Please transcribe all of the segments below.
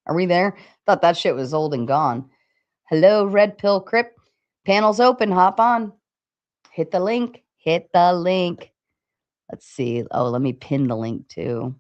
Are we there? Thought that shit was old and gone. Hello, Red Pill Crip. Panel's open. Hop on. Hit the link. Hit the link. Let's see. Oh, let me pin the link too.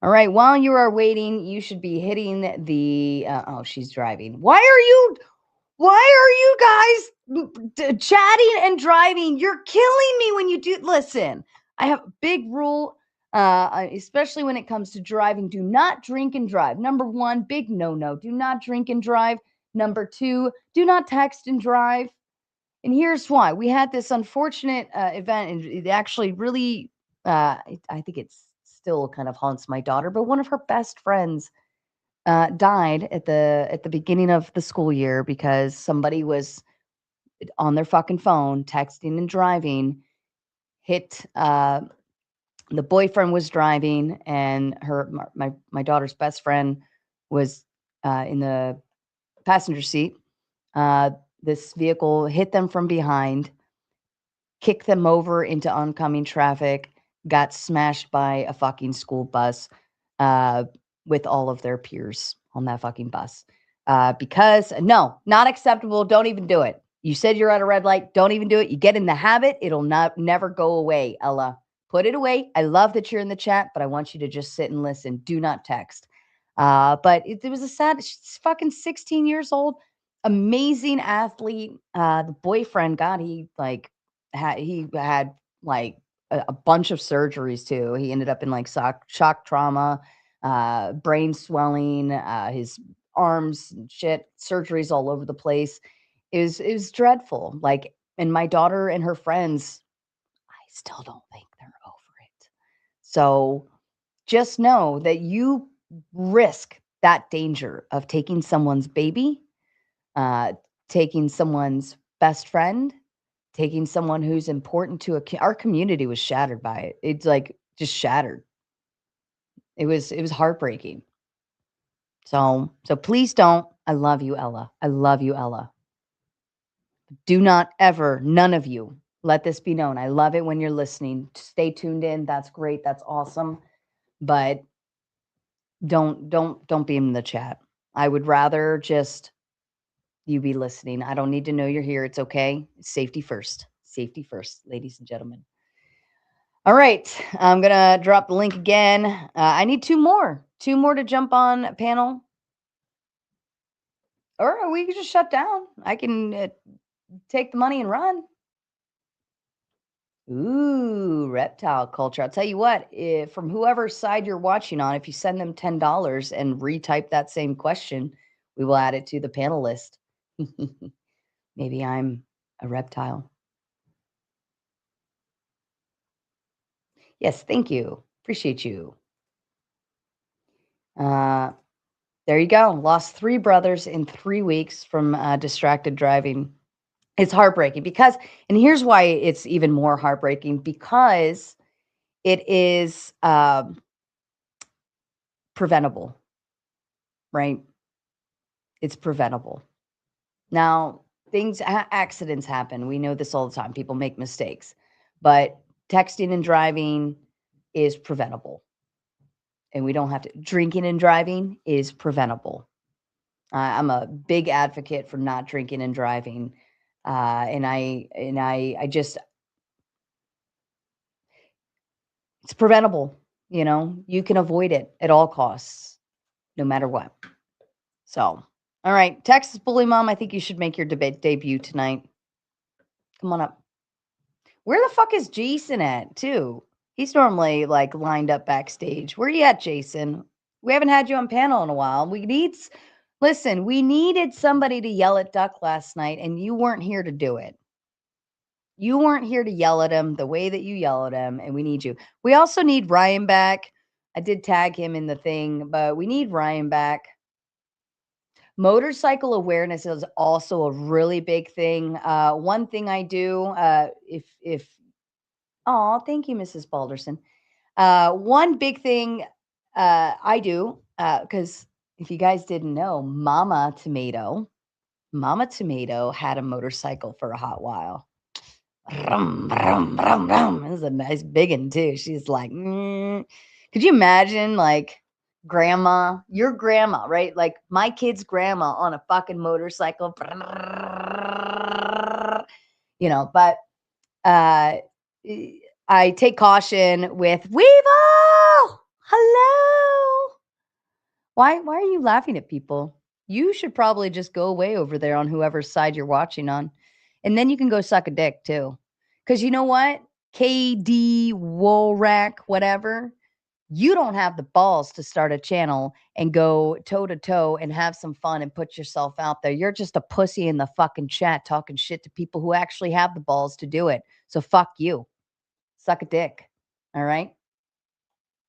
All right. While you are waiting, you should be hitting the. Oh, she's driving. Why are you guys chatting and driving? You're killing me when you do. Listen, I have a big rule, especially when it comes to driving. Do not drink and drive. Number one, big no. Do not drink and drive. Number two, do not text and drive. And here's why. We had this unfortunate event, and it actually really, I think it's still kind of haunts my daughter, but one of her best friends died at the beginning of the school year because somebody was on their fucking phone texting and driving. Hit the boyfriend was driving, and my daughter's best friend was in the passenger seat. This vehicle hit them from behind, kicked them over into oncoming traffic, got smashed by a fucking school bus uh, with all of their peers on that fucking bus. Because no, not acceptable. Don't even do it. You said you're at a red light. Don't even do it. You get in the habit. It'll never go away, Ella. Put it away. I love that you're in the chat, but I want you to just sit and listen. Do not text. But it was a sad, she's fucking 16 years old, amazing athlete. The boyfriend, God, he had like a bunch of surgeries too. He ended up in like shock trauma, brain swelling, his arms and shit, surgeries all over the place. It was dreadful. Like, and my daughter and her friends, I still don't think they're over it. So just know that you risk that danger of taking someone's baby, uh, taking someone's best friend, taking someone who's important to our community was shattered by it. It's like just shattered. It was heartbreaking. So please don't. I love you, Ella. I love you, Ella. Do not ever, none of you, let this be known. I love it when you're listening. Stay tuned in. That's great. That's awesome. But don't be in the chat. I would rather just you be listening. I don't need to know you're here. It's okay. Safety first. Safety first, ladies and gentlemen. All right. I'm going to drop the link again. I need two more to jump on panel. Or we could just shut down. I can take the money and run. Ooh, reptile culture. I'll tell you what, from whoever side you're watching on, if you send them $10 and retype that same question, we will add it to the panel list. Maybe I'm a reptile. Yes, thank you. Appreciate you. There you go. Lost 3 brothers in 3 weeks from distracted driving. It's heartbreaking because, and here's why it's even more heartbreaking, because it is preventable, right? It's preventable. Now, accidents happen. We know this all the time. People make mistakes, but texting and driving is preventable. And we don't have to. Drinking and driving is preventable. I'm a big advocate for not drinking and driving. And I just, it's preventable. You can avoid it at all costs, no matter what. So, all right, Texas Bully Mom, I think you should make your debate debut tonight. Come on up. Where the fuck is Jason at, too? He's normally like lined up backstage. Where you at, Jason? We haven't had you on panel in a while. Listen, we needed somebody to yell at Duck last night, and you weren't here to do it. You weren't here to yell at him the way that you yell at him, and we need you. We also need Ryan back. I did tag him in the thing, but we need Ryan back. Motorcycle awareness is also a really big thing. One thing I do, oh, thank you, Mrs. Balderson. One big thing I do, because if you guys didn't know, Mama Tomato had a motorcycle for a hot while. Rum, rum, rum, rum. This is a nice big one too. She's like, could you imagine like grandma, your grandma, right? Like my kid's grandma on a fucking motorcycle, you know, but I take caution with Weevil. Hello. Why are you laughing at people? You should probably just go away over there on whoever's side you're watching on. And then you can go suck a dick too. Because you know what? KD, Worak, whatever. You don't have the balls to start a channel and go toe to toe and have some fun and put yourself out there. You're just a pussy in the fucking chat talking shit to people who actually have the balls to do it. So fuck you. Suck a dick. All right?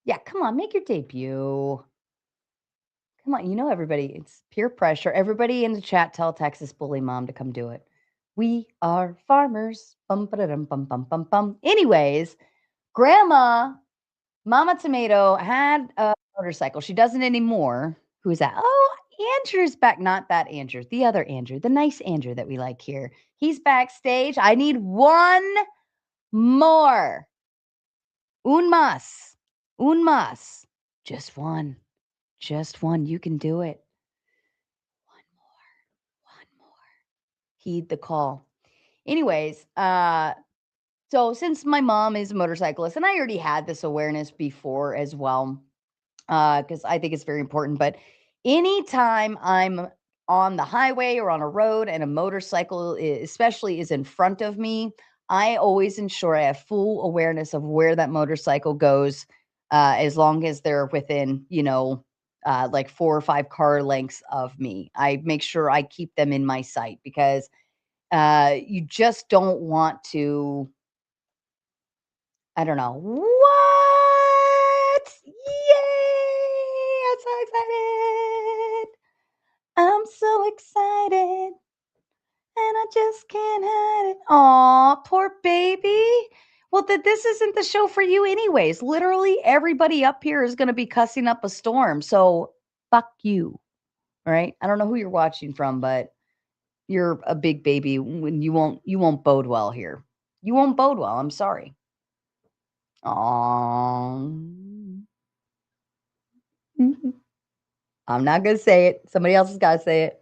Yeah, come on, make your debut. Come on, you know everybody. It's peer pressure. Everybody in the chat tell Texas Bully Mom to come do it. We are farmers. Bum, ba-da-dum, bum, bum, bum, bum. Anyways, Grandma, Mama Tomato had a motorcycle. She doesn't anymore. Who's that? Oh, Andrew's back. Not that Andrew. The other Andrew. The nice Andrew that we like here. He's backstage. I need one more. Un más. Un más. Just one. Just one. You can do it. One more. One more. Heed the call. Anyways, so since my mom is a motorcyclist, and I already had this awareness before as well, because I think it's very important, but anytime I'm on the highway or on a road and a motorcycle especially is in front of me, I always ensure I have full awareness of where that motorcycle goes, as long as they're within, like 4 or 5 car lengths of me. I make sure I keep them in my sight because you just don't want to, I don't know. What? Yay! I'm so excited. I'm so excited. And I just can't hide it. Aw, poor baby. Well, this isn't the show for you anyways. Literally everybody up here is going to be cussing up a storm. So fuck you. All right? I don't know who you're watching from, but you're a big baby. When you won't bode well here. You won't bode well. I'm sorry. I'm not going to say it. Somebody else has got to say it.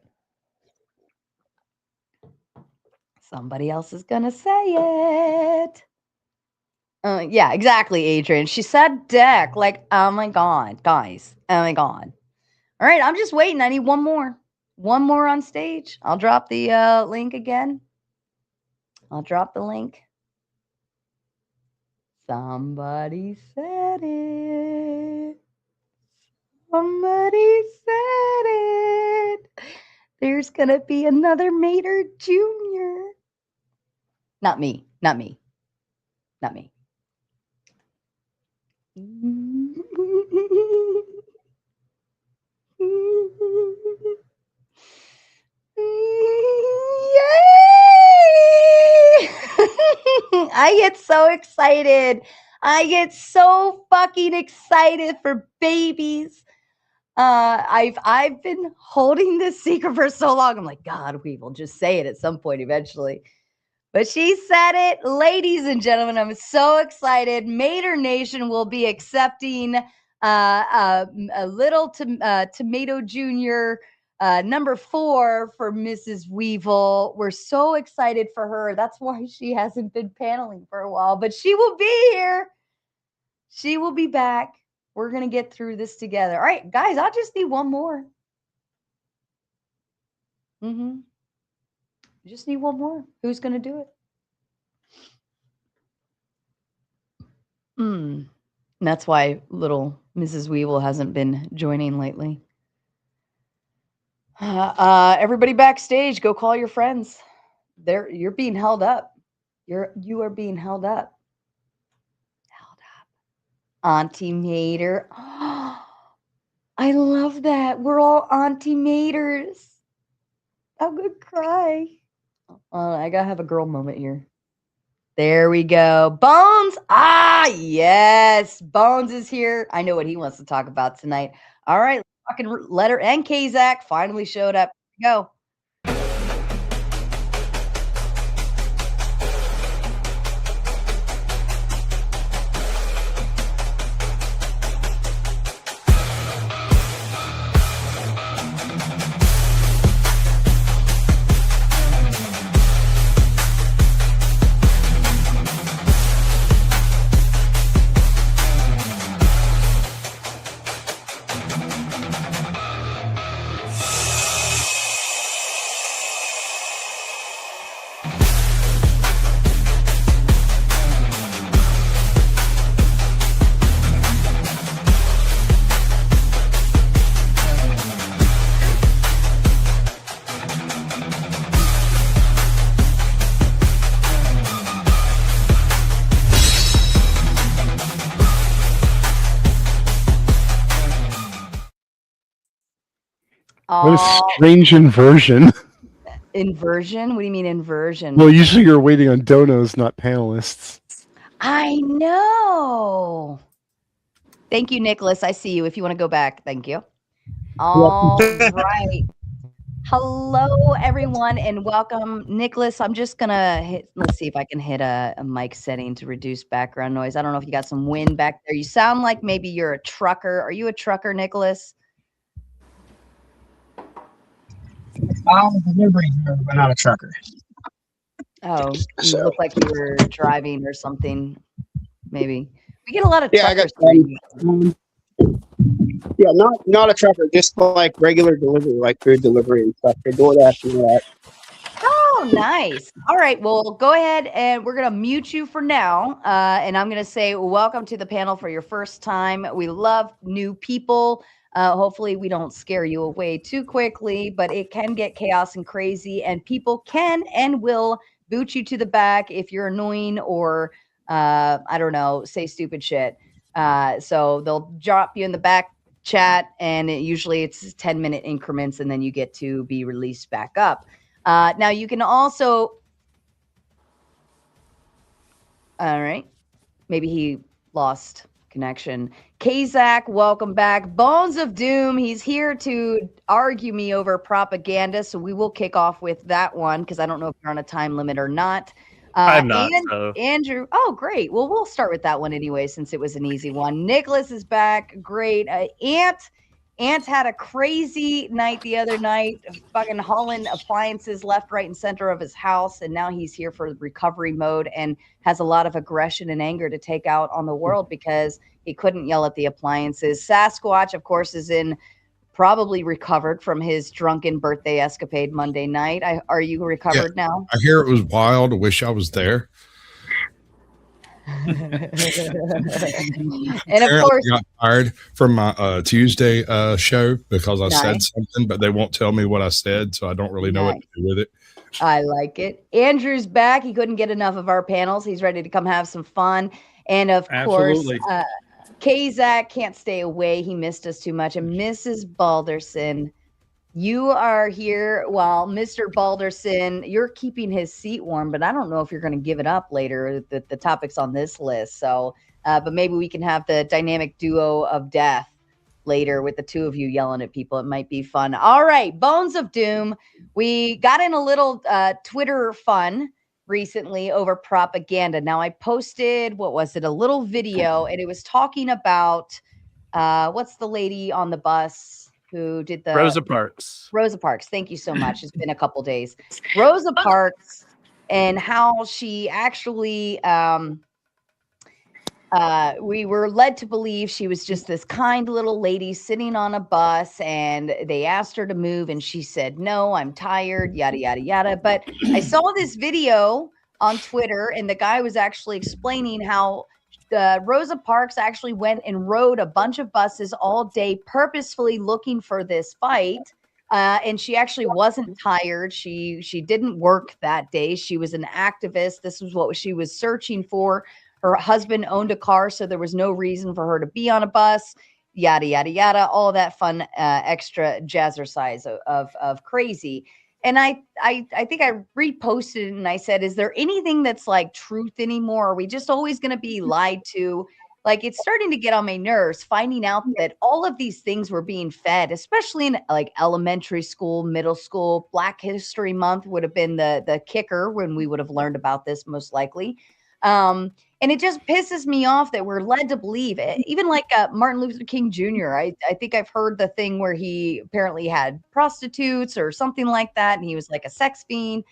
Somebody else is going to say it. Yeah, exactly, Adrian. She said deck. Like, oh my God, guys. Oh my God. All right, I'm just waiting. I need one more. One more on stage. I'll drop the link again. I'll drop the link. Somebody said it. Somebody said it. There's going to be another Mater Jr. Not me. Not me. Not me. Yay! I get so excited. I get so fucking excited for babies. I've been holding this secret for so long. I'm like, God, we will just say it at some point eventually. But she said it, ladies and gentlemen. I'm so excited. Mater Nation will be accepting a little Tomato Jr. Number 4 for Mrs. Weevil. We're so excited for her. That's why she hasn't been paneling for a while, but she will be here. She will be back. We're going to get through this together. All right, guys, I'll just need one more. Just need one more. Who's going to do it? That's why little Mrs. Weevil hasn't been joining lately. Everybody backstage, go call your friends. You're being held up. You are being held up. Held up. Auntie Mater. Oh, I love that. We're all Auntie Maters. I'm gonna cry. I gotta have a girl moment here. There we go. Bones. Ah, yes. Bones is here. I know what he wants to talk about tonight. All right. Fucking Letter and Kazak finally showed up. Go. What a Oh, strange inversion. inversion? What do you mean inversion? Well, usually you're waiting on donos, not panelists. I know. Thank you, Nicholas. I see you. If you want to go back, thank you. All right. Hello, everyone, and welcome, Nicholas. I'm just gonna hit. Let's see if I can hit a mic setting to reduce background noise. I don't know if you got some wind back there. You sound like maybe you're a trucker. Are you a trucker, Nicholas? I'm a delivery driver, but not a trucker. Oh, you So look like you were driving or something. Maybe we get a lot of yeah, I got truckers. yeah, not a trucker, just like regular delivery, like food delivery and stuff. For DoorDash and all that. Oh, nice. All right. Well, go ahead and we're going to mute you for now. And I'm going to say welcome to the panel for your first time. We love new people. Hopefully, we don't scare you away too quickly, but it can get chaos and crazy, and people can and will boot you to the back if you're annoying or, I don't know, say stupid shit. So they'll drop you in the back chat, and usually it's 10-minute increments, and then you get to be released back up. Now you can also, all right, maybe he lost connection. Kazak, welcome back. Bones of Doom, he's here to argue me over propaganda, so we will kick off with that one because I don't know if you're on a time limit or not. I'm not. Andrew, oh, great. Well, we'll start with that one anyway since it was an easy one. Nicholas is back. Great. Ant had a crazy night the other night, fucking hauling appliances left, right, and center of his house. And now he's here for recovery mode and has a lot of aggression and anger to take out on the world because he couldn't yell at the appliances. Sasquatch, of course, is probably recovered from his drunken birthday escapade Monday night. Are you recovered now? I hear it was wild. I wish I was there. And of course, I got fired from my Tuesday show because I said Nice. something, but they won't tell me what I said, so I don't really know what to do with it. I like it. Andrew's back. He couldn't get enough of our panels. He's ready to come have some fun. And of Absolutely. course, Kazak can't stay away. He missed us too much. And Mrs. Balderson, you are here. Well, Mr. Balderson, you're keeping his seat warm, but I don't know if you're going to give it up later. The topic's on this list. So, but maybe we can have the dynamic duo of death later with the two of you yelling at people. It might be fun. All right, Bones of Doom. We got in a little Twitter fun recently over propaganda. Now I posted, what was it, a little video, and it was talking about what's the lady on the bus who did the Rosa Parks. Rosa Parks. Thank you so much. It's been a couple days. Rosa Parks and how she actually we were led to believe she was just this kind little lady sitting on a bus, and they asked her to move and she said, no, I'm tired, yada, yada, yada. But I saw this video on Twitter, and the guy was actually explaining how Rosa Parks actually went and rode a bunch of buses all day purposefully looking for this fight. And she actually wasn't tired. She didn't work that day. She was an activist. This was what she was searching for. Her husband owned a car, so there was no reason for her to be on a bus, yada, yada, yada, all that fun extra jazzercise of crazy. And I think I reposted it and I said, is there anything that's like truth anymore? Are we just always going to be lied to? Like, it's starting to get on my nerves finding out that all of these things were being fed, especially in like elementary school, middle school. Black History Month would have been the kicker when we would have learned about this most likely. And it just pisses me off that we're led to believe it. Even like Martin Luther King Jr. I think I've heard the thing where he apparently had prostitutes or something like that. And he was like a sex fiend,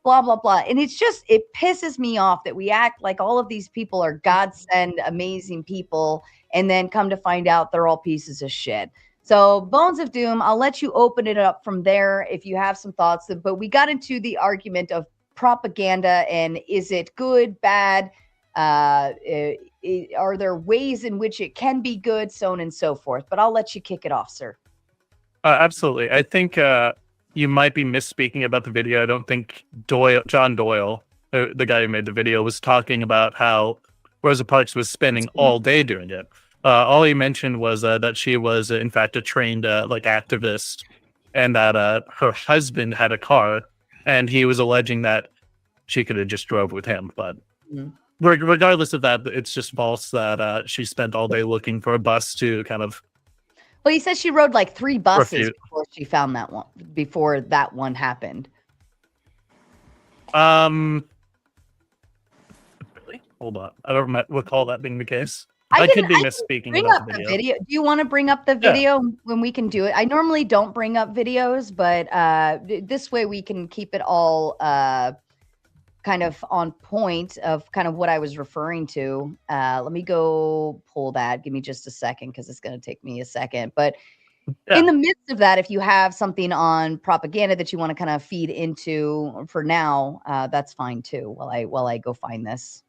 blah, blah, blah. And it's just, it pisses me off that we act like all of these people are God-send amazing people. And then come to find out they're all pieces of shit. So Bones of Doom, I'll let you open it up from there if you have some thoughts. But we got into the argument of propaganda and is it good, bad? Are there ways in which it can be good, so on and so forth? But I'll let you kick it off, sir. Absolutely. I think you might be misspeaking about the video. I don't think John Doyle, the guy who made the video, was talking about how Rosa Parks was spending all day doing it. All he mentioned was that she was, in fact, a trained like activist and that her husband had a car, and he was alleging that she could have just drove with him. But Mhm. regardless of that, it's just false that she spent all day looking for a bus to kind of Well, he says she rode like 3 buses refute. before she found that one. Before that one happened. Really? Hold on. I don't recall that being the case. I can- could be I can misspeaking Bring about up the the video. video. Do you want to bring up the Yeah. video when we can do it? I normally don't bring up videos, but this way we can keep it all kind of on point of kind of what I was referring to. Let me go pull that. Give me just a second because it's going to take me a second. But Yeah. in the midst of that, if you have something on propaganda that you want to kind of feed into for now, that's fine too. While I go find this.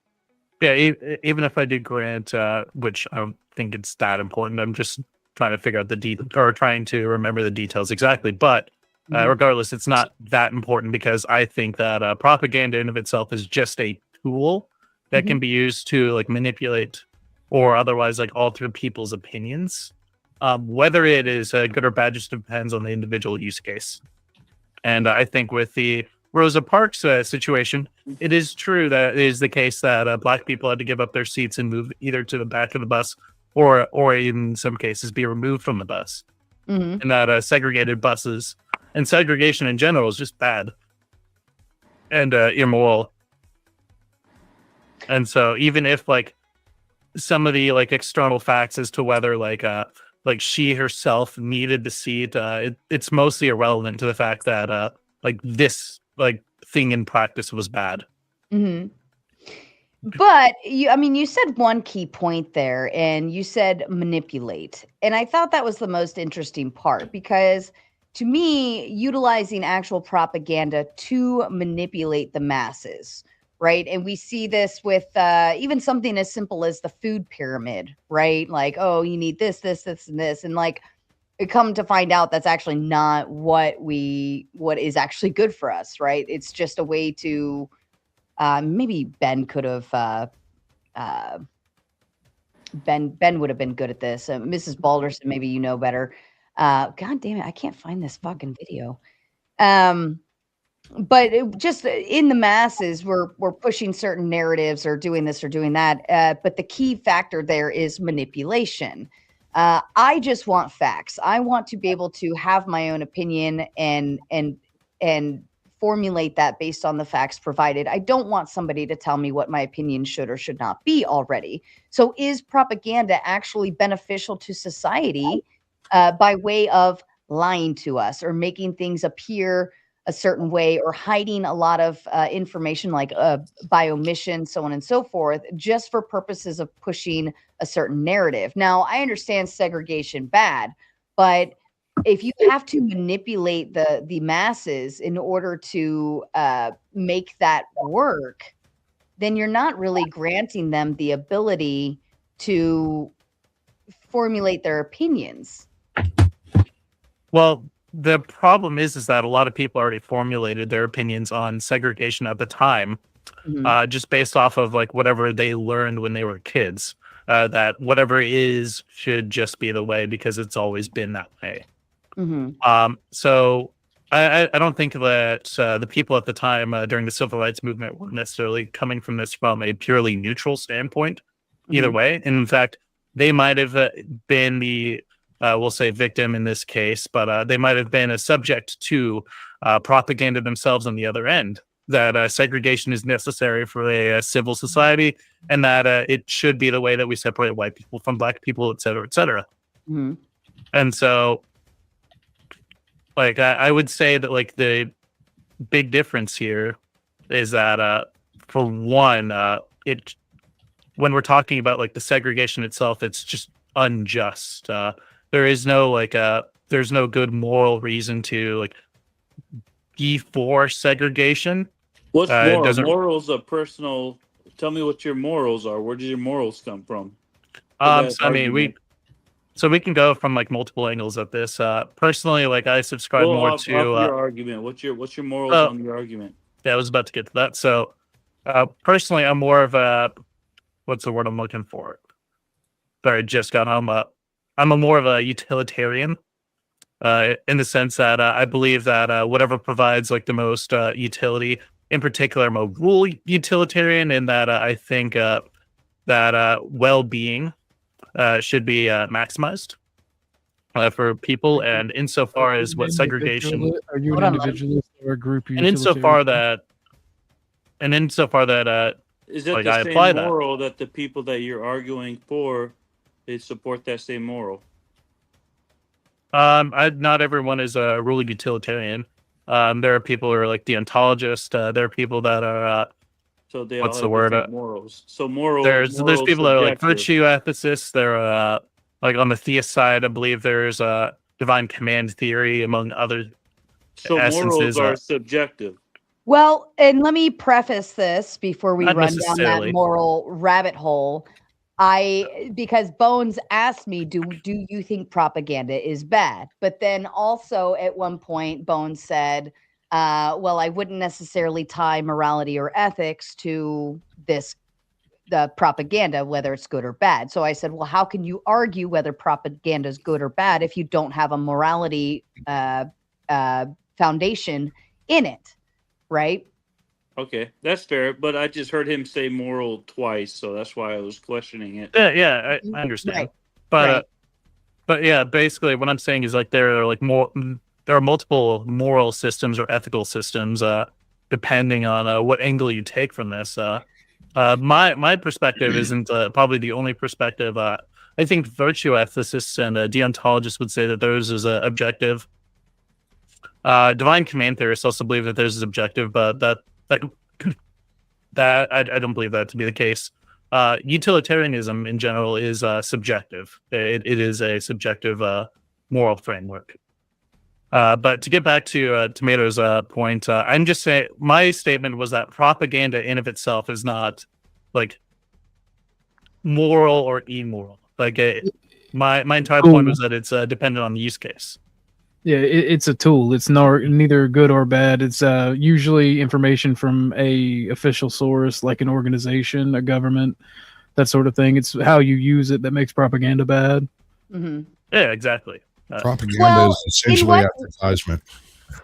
Yeah, even if I do grant, which I don't think it's that important, I'm just trying to figure out trying to remember the details exactly. But Mhm. regardless, it's not that important because I think that propaganda in of itself is just a tool that can be used to like manipulate or otherwise like alter people's opinions. Whether it is good or bad just depends on the individual use case. And I think with the Rosa Parks situation, it is true that it is the case that Black people had to give up their seats and move either to the back of the bus or in some cases be removed from the bus. Mhm. And that segregated buses and segregation in general is just bad and immoral. And so even if like some of the like external facts as to whether like she herself needed the seat, it's mostly irrelevant to the fact that like this like thing in practice was bad. Mhm. But you said one key point there, and you said manipulate. And I thought that was the most interesting part because to me, utilizing actual propaganda to manipulate the masses, right? And we see this with even something as simple as the food pyramid, right? Like, oh, you need this, this, this, and this. And like, it come to find out that's actually not what is actually good for us, right? It's just a way to maybe Ben could have Ben would have been good at this. Mrs. Balderson, maybe you know better. God damn it, I can't find this fucking video. But just in the masses, we're pushing certain narratives or doing this or doing that. But the key factor there is manipulation. I just want facts. I want to be able to have my own opinion and formulate that based on the facts provided. I don't want somebody to tell me what my opinion should or should not be already. So is propaganda actually beneficial to society by way of lying to us or making things appear a certain way or hiding a lot of information like by omission, so on and so forth, just for purposes of pushing a certain narrative? Now, I understand segregation bad, but if you have to manipulate the masses in order to make that work, then you're not really granting them the ability to formulate their opinions. Well, the problem is that a lot of people already formulated their opinions on segregation at the time, just based off of like whatever they learned when they were kids. That whatever is should just be the way because it's always been that way. So I don't think that the people at the time during the civil rights movement were necessarily coming from this from a purely neutral standpoint either way. And in fact, they might have been the, we'll say victim in this case, but they might have been a subject to propaganda themselves on the other end, that segregation is necessary for a civil society and that it should be the way that we separate white people from Black people, et cetera, et cetera. And so like I would say that like the big difference here is that for one, it when we're talking about like the segregation itself, it's just unjust. There is no like there's no good moral reason to like be for segregation. What's moral? doesn't- Morals are personal. Tell me what your morals are. Where did your morals come from? So, I mean, we can go from like multiple angles at this. Personally, like I subscribe more off to your argument. What's your morals on your argument? Yeah, I was about to get to that. So personally, I'm more of a what's the word I'm looking for? Sorry, just got home. I'm a more of a utilitarian. in the sense that I believe that whatever provides like the most utility, in particular, I'm a rule utilitarian, in that I think that well-being should be maximized for people, and insofar as what segregation, Are you Hold an on, Mike. individualist or a group and insofar that, Is that Like, the I same apply that. moral that the people that you're arguing for, they support that same moral? not everyone is a ruling utilitarian. There are people who are like deontologists. There are people that are So they What's all the have word? different morals. So moral. there's moral's people that are like subjective. virtue ethicists. There are like on the theist side, I believe there's divine command theory, among other So essences. morals are subjective. Well, and let me preface this before we Not run down that necessarily. moral rabbit hole. Because Bones asked me, do you think propaganda is bad? But then also at one point, Bones said, well, I wouldn't necessarily tie morality or ethics to the propaganda, whether it's good or bad. So I said, well, how can you argue whether propaganda is good or bad if you don't have a morality foundation in it? Right? Okay, that's fair. But I just heard him say moral twice, so that's why I was questioning it. Yeah, I understand. Right. But Right. but yeah, basically what I'm saying is like there are multiple moral systems or ethical systems depending on what angle you take from this. My perspective isn't probably the only perspective. I think virtue ethicists and deontologists would say that theirs is objective. Divine command theorists also believe that theirs is objective, but that I don't believe that to be the case. Utilitarianism in general is subjective. It is a subjective moral framework. But to get back to Tomato's point, I'm just saying my statement was that propaganda in of itself is not like moral or immoral. Like my entire point was that it's dependent on the use case. Yeah, it's a tool. It's neither good or bad. It's usually information from a official source, like an organization, a government, that sort of thing. It's how you use it that makes propaganda bad. Mm-hmm. Yeah, exactly. Propaganda Well, is essentially what- advertisement.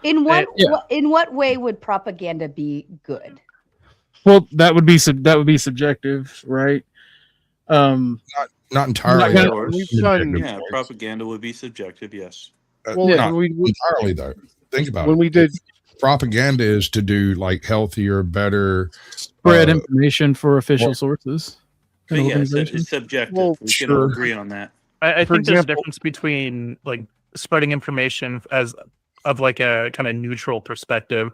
In Yeah. what way would propaganda be good? Well, that would be subjective, right? Not entirely. Not Of course. We've done Yeah, propaganda would be subjective, yes. well, not when we entirely though. Think about when it. we did Propaganda is to do like healthier, better. Spread uh, information for official well- sources. But and yeah, organizations. it's subjective. Well, we can all sure. agree on that. I For think there's a example- difference between like spreading information as of like a kind of neutral perspective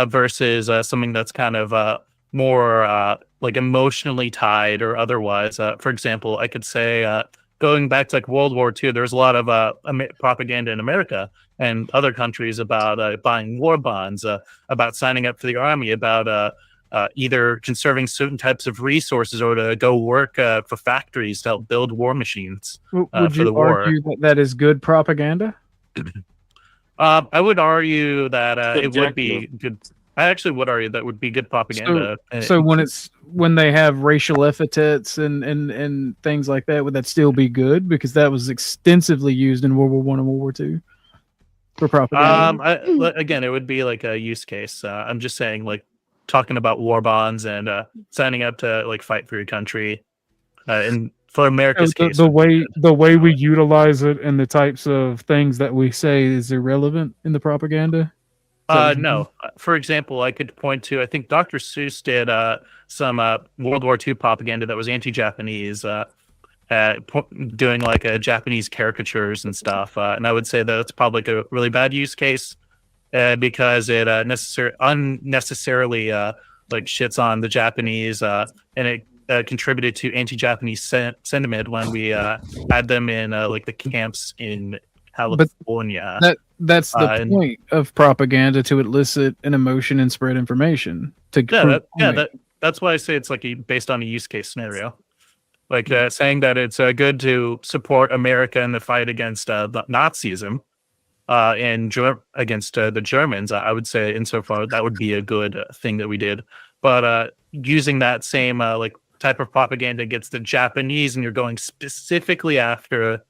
versus something that's kind of more like emotionally tied or otherwise. For example, I could say going back to like World War II, there's a lot of propaganda in America and other countries about buying war bonds, about signing up for the army, about either conserving certain types of resources or to go work for factories to help build war machines. Would for you the war. argue that that is good propaganda? I would argue that it would be Subjective. good. I actually would argue that would be good propaganda. So when they have racial epithets and things like that, would that still be good? Because that was extensively used in World War I and World War II for propaganda. Again, it would be like a use case. I'm just saying, like talking about war bonds and signing up to like fight for your country. And for America's case, the way we utilize it and the types of things that we say is irrelevant in the propaganda. no. For example, I could point to, I think Dr. Seuss did some World War II propaganda that was anti-Japanese, doing like Japanese caricatures and stuff. And I would say that it's probably a really bad use case because it unnecessarily like shits on the Japanese and it contributed to anti-Japanese sentiment when we had them in like the camps in California. That's the and- point of propaganda, to elicit an emotion and spread information. That's why I say it's like based on a use case scenario. Like saying that it's good to support America in the fight against the Nazism and against the Germans. I would say insofar that would be a good thing that we did. But using that same like type of propaganda against the Japanese, and you're going specifically after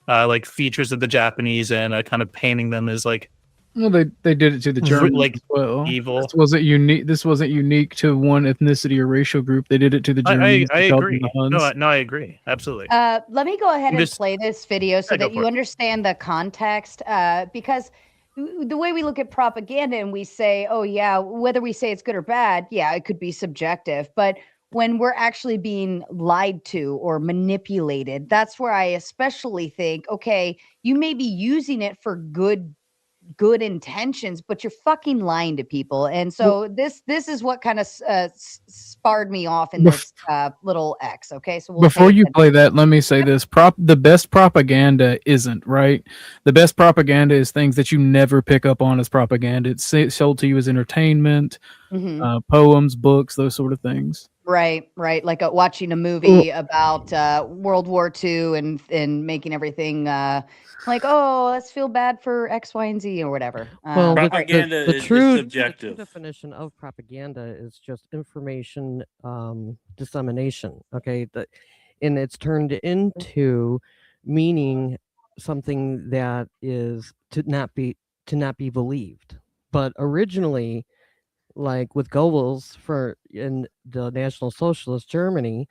like features of the Japanese and kind of painting them as like Well, they did it to the Germans like as well. evil. This wasn't unique. This wasn't unique to one ethnicity or racial group. They did it to the Germans. I They called them agree. the Huns. No, I agree. Absolutely. Let me go ahead and Just- play this video so Yeah, go that for you it. understand the context. Because the way we look at propaganda and we say, oh, yeah, whether we say it's good or bad, yeah, it could be subjective. But when we're actually being lied to or manipulated, that's where I especially think, okay, you may be using it for good intentions, but you're fucking lying to people. And so this is what kind of sparred me off in this little X. Okay, so Before you play that, let me say this: the best propaganda isn't right. The best propaganda is things that you never pick up on as propaganda. It's sold to you as entertainment, poems, books, those sort of things. Right, like watching a movie about World War II and making everything like, oh, let's feel bad for X, Y, and Z or whatever. Well, Propaganda the is true subjective. definition of propaganda is just information dissemination. Okay, and it's turned into meaning something that is to not be believed. But originally, like with Goebbels in the National Socialist Germany,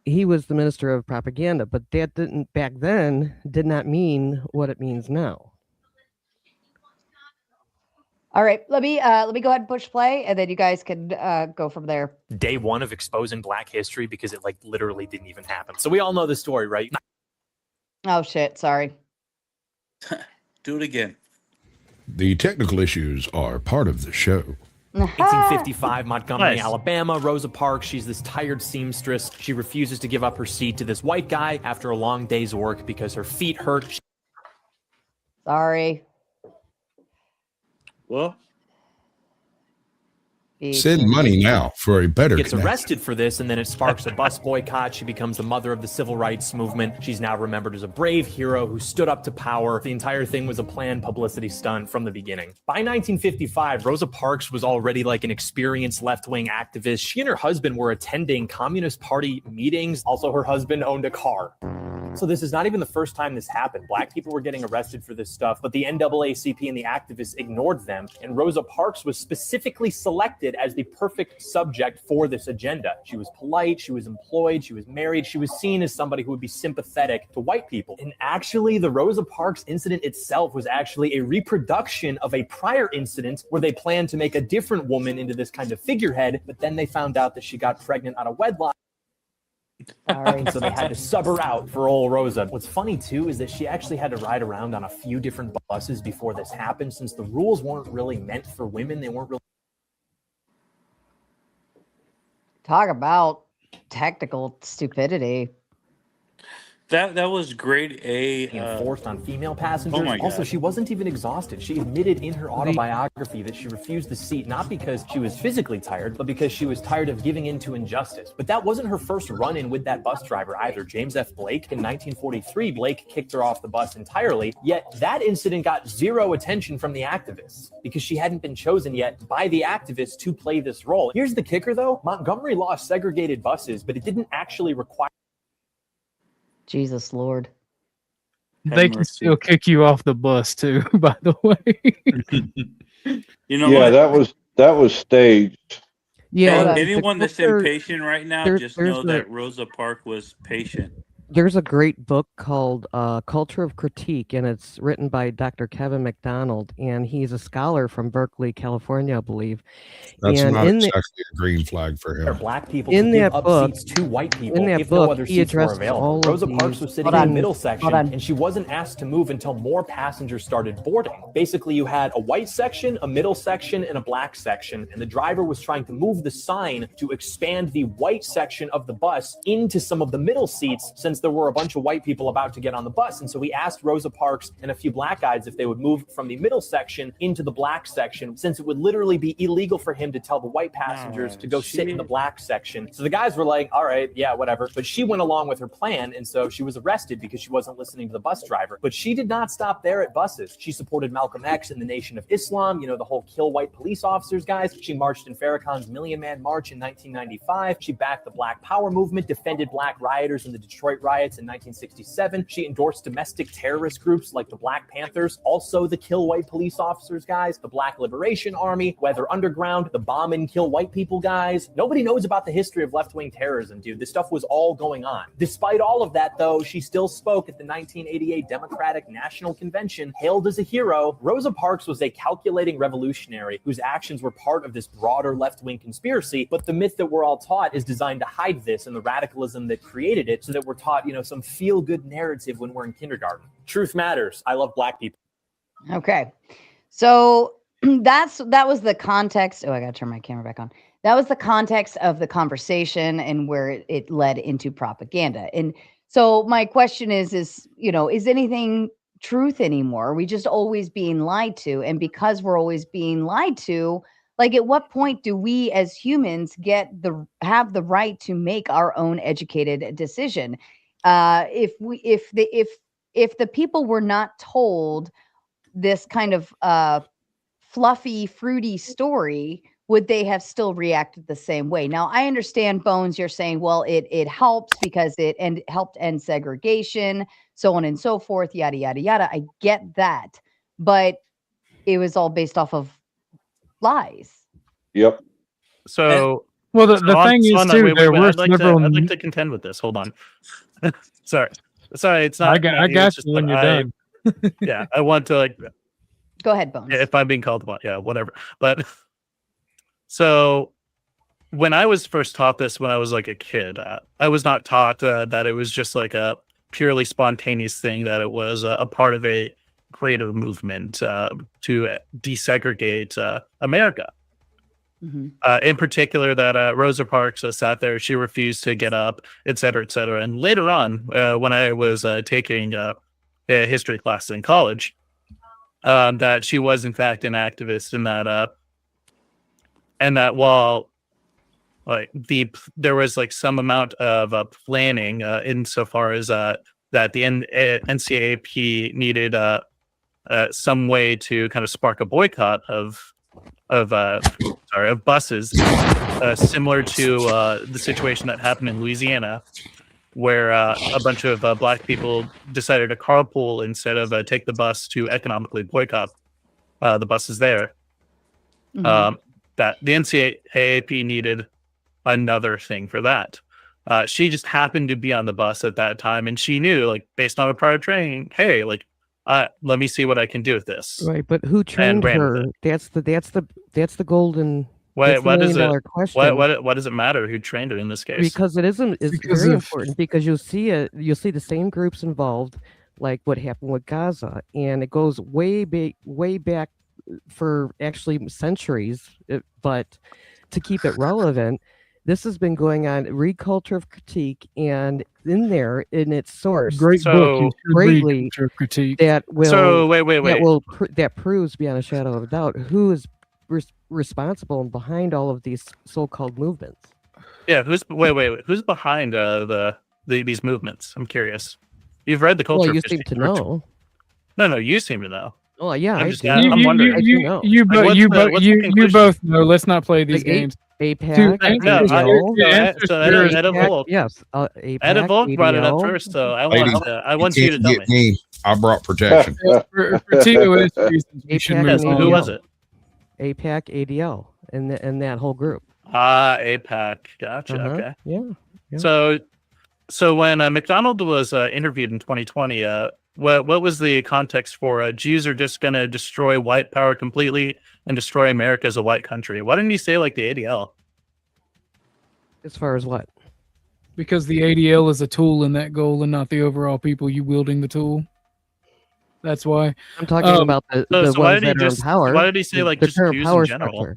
he was the minister of propaganda, but that back then did not mean what it means now. All right, let me go ahead and push play, and then you guys can go from there. Day one of exposing Black history because it like literally didn't even happen. So we all know the story, right? Oh shit! Sorry. Do it again. The technical issues are part of the show. 1855, Montgomery, Nice. Alabama. Rosa Parks, she's this tired seamstress. She refuses to give up her seat to this white guy after a long day's work because her feet hurt. Sorry. Well, Send money now for a better Gets connection. arrested for this, and then it sparks a bus boycott. She becomes the mother of the civil rights movement. She's now remembered as a brave hero who stood up to power. The entire thing was a planned publicity stunt from the beginning. By 1955, Rosa Parks was already like an experienced left-wing activist. She and her husband were attending Communist Party meetings. Also, her husband owned a car. So this is not even the first time this happened. Black people were getting arrested for this stuff, but the NAACP and the activists ignored them, and Rosa Parks was specifically selected as the perfect subject for this agenda. She was polite, she was employed, she was married, she was seen as somebody who would be sympathetic to white people. And actually, the Rosa Parks incident itself was actually a reproduction of a prior incident where they planned to make a different woman into this kind of figurehead, but then they found out that she got pregnant out of wedlock. Sorry. So they had to sub her out for old Rosa. What's funny too is that she actually had to ride around on a few different buses before this happened, since the rules weren't really meant for women. They weren't really Talk about technical stupidity. that was grade A. enforced on female passengers. Oh my God. Also, she wasn't even exhausted. She admitted in her autobiography that she refused the seat not because she was physically tired, but because she was tired of giving in to injustice. But that wasn't her first run-in with that bus driver either. James F. Blake, in 1943, Blake kicked her off the bus entirely, yet that incident got zero attention from the activists because she hadn't been chosen yet by the activists to play this role. Here's the kicker, though. Montgomery law segregated buses, but it didn't actually require Jesus Lord. They can still kick you off the bus too, by the way. You know Yeah, what? that was staged. Yeah, Hey, anyone that's impatient right now, there- just there's know the- that Rosa Parks was patient. There's a great book called Culture of Critique, and it's written by Dr. Kevin McDonald, and he's a scholar from Berkeley, California, I believe. That's and not in exactly a green flag for him. Black people In to give that up book- seats to white people in that if no book, other he seats were addresses available. all of Rosa Parks these was sitting Hold in the on. middle section, Hold on. and she wasn't asked to move until more passengers started boarding. Basically, you had a white section, a middle section, and a black section, and the driver was trying to move the sign to expand the white section of the bus into some of the middle seats, since there were a bunch of white people about to get on the bus. And so we asked Rosa Parks and a few black guys if they would move from the middle section into the black section, since it would literally be illegal for him to tell the white passengers to go sit in the black section. So the guys were like, all right, yeah, whatever. But she went along with her plan, and so she was arrested because she wasn't listening to the bus driver. But she did not stop there at buses. She supported Malcolm X and the Nation of Islam, you know, the whole kill white police officers guys. She marched in Farrakhan's Million Man March in 1995. She backed the Black Power movement, defended black rioters in the Detroit riots riots in 1967. She endorsed domestic terrorist groups like the Black Panthers, also the Kill White Police Officers guys, the Black Liberation Army, Weather Underground, the Bomb and Kill White People guys. Nobody knows about the history of left-wing terrorism, dude. This stuff was all going on. Despite all of that, though, she still spoke at the 1988 Democratic National Convention, hailed as a hero. Rosa Parks was a calculating revolutionary whose actions were part of this broader left-wing conspiracy, but the myth that we're all taught is designed to hide this and the radicalism that created it, so that we're taught, some feel-good narrative when we're in kindergarten. Truth matters. I love Black people. Okay. So that was the context. Oh, I gotta turn my camera back on. That was the context of the conversation and where it led into propaganda. And so my question is anything truth anymore? Are we just always being lied to? And because we're always being lied to, like, at what point do we as humans have the right to make our own educated decision? If the people were not told this kind of fluffy, fruity story, would they have still reacted the same way? Now, I understand, Bones, you're saying, well, it helps because it helped end segregation, so on and so forth, yada, yada, yada. I get that. But it was all based off of lies. Yep. So, Well, the thing is, too, there were several. I'd like to contend with this. Hold on. Sorry, it's not. I got you when you're done. Yeah, I want to Go ahead, Bones. If I'm being called upon, yeah, whatever. But so when I was first taught this when I was like a kid, I was not taught that it was just like a purely spontaneous thing, that it was a part of a creative movement to desegregate America. Mm-hmm. In particular, that Rosa Parks sat there, she refused to get up, et cetera, et cetera. And later on, when I was taking a history class in college, that she was in fact an activist, and that while there was some amount of planning insofar as that the NCAP needed some way to kind of spark a boycott of buses, similar to the situation that happened in Louisiana, where a bunch of Black people decided to carpool instead of take the bus to economically boycott the buses there. Mm-hmm. That the NCAP needed another thing for that. She just happened to be on the bus at that time, and she knew, based on her prior training, hey, let me see what I can do with this. Right, but who trained her? That's the golden. What does it? Question. What does it matter who trained her in this case? Because it isn't. It's very important, because you'll see the same groups involved, like what happened with Gaza, and it goes way back for actually centuries. But to keep it relevant, this has been going on. Read Culture of Critique, and in there, in its source, Great book. Greatly Critique. that will. So wait. That proves beyond a shadow of a doubt who is responsible and behind all of these so-called movements. Yeah, who's behind these movements? I'm curious. You've read the Culture. Well, you seem to know. No, you seem to know. Oh yeah, I'm wondering. You both know. Let's not play these games. APAC. Yes. Ed Volk brought it up first, so I want you to tell me. I brought protection. For TOS reasons, we should move on. Who was it? APAC, ADL, and that whole group. APAC. Gotcha. Okay. Yeah. So when McDonald was interviewed in 2020, what was the context for Jews are just going to destroy white power completely and destroy America as a white country? Why didn't he say the ADL? As far as what? Because the ADL is a tool in that goal and not the overall people you wielding the tool. That's why. I'm talking about the ones that are in power. Why did he say just Jews in general?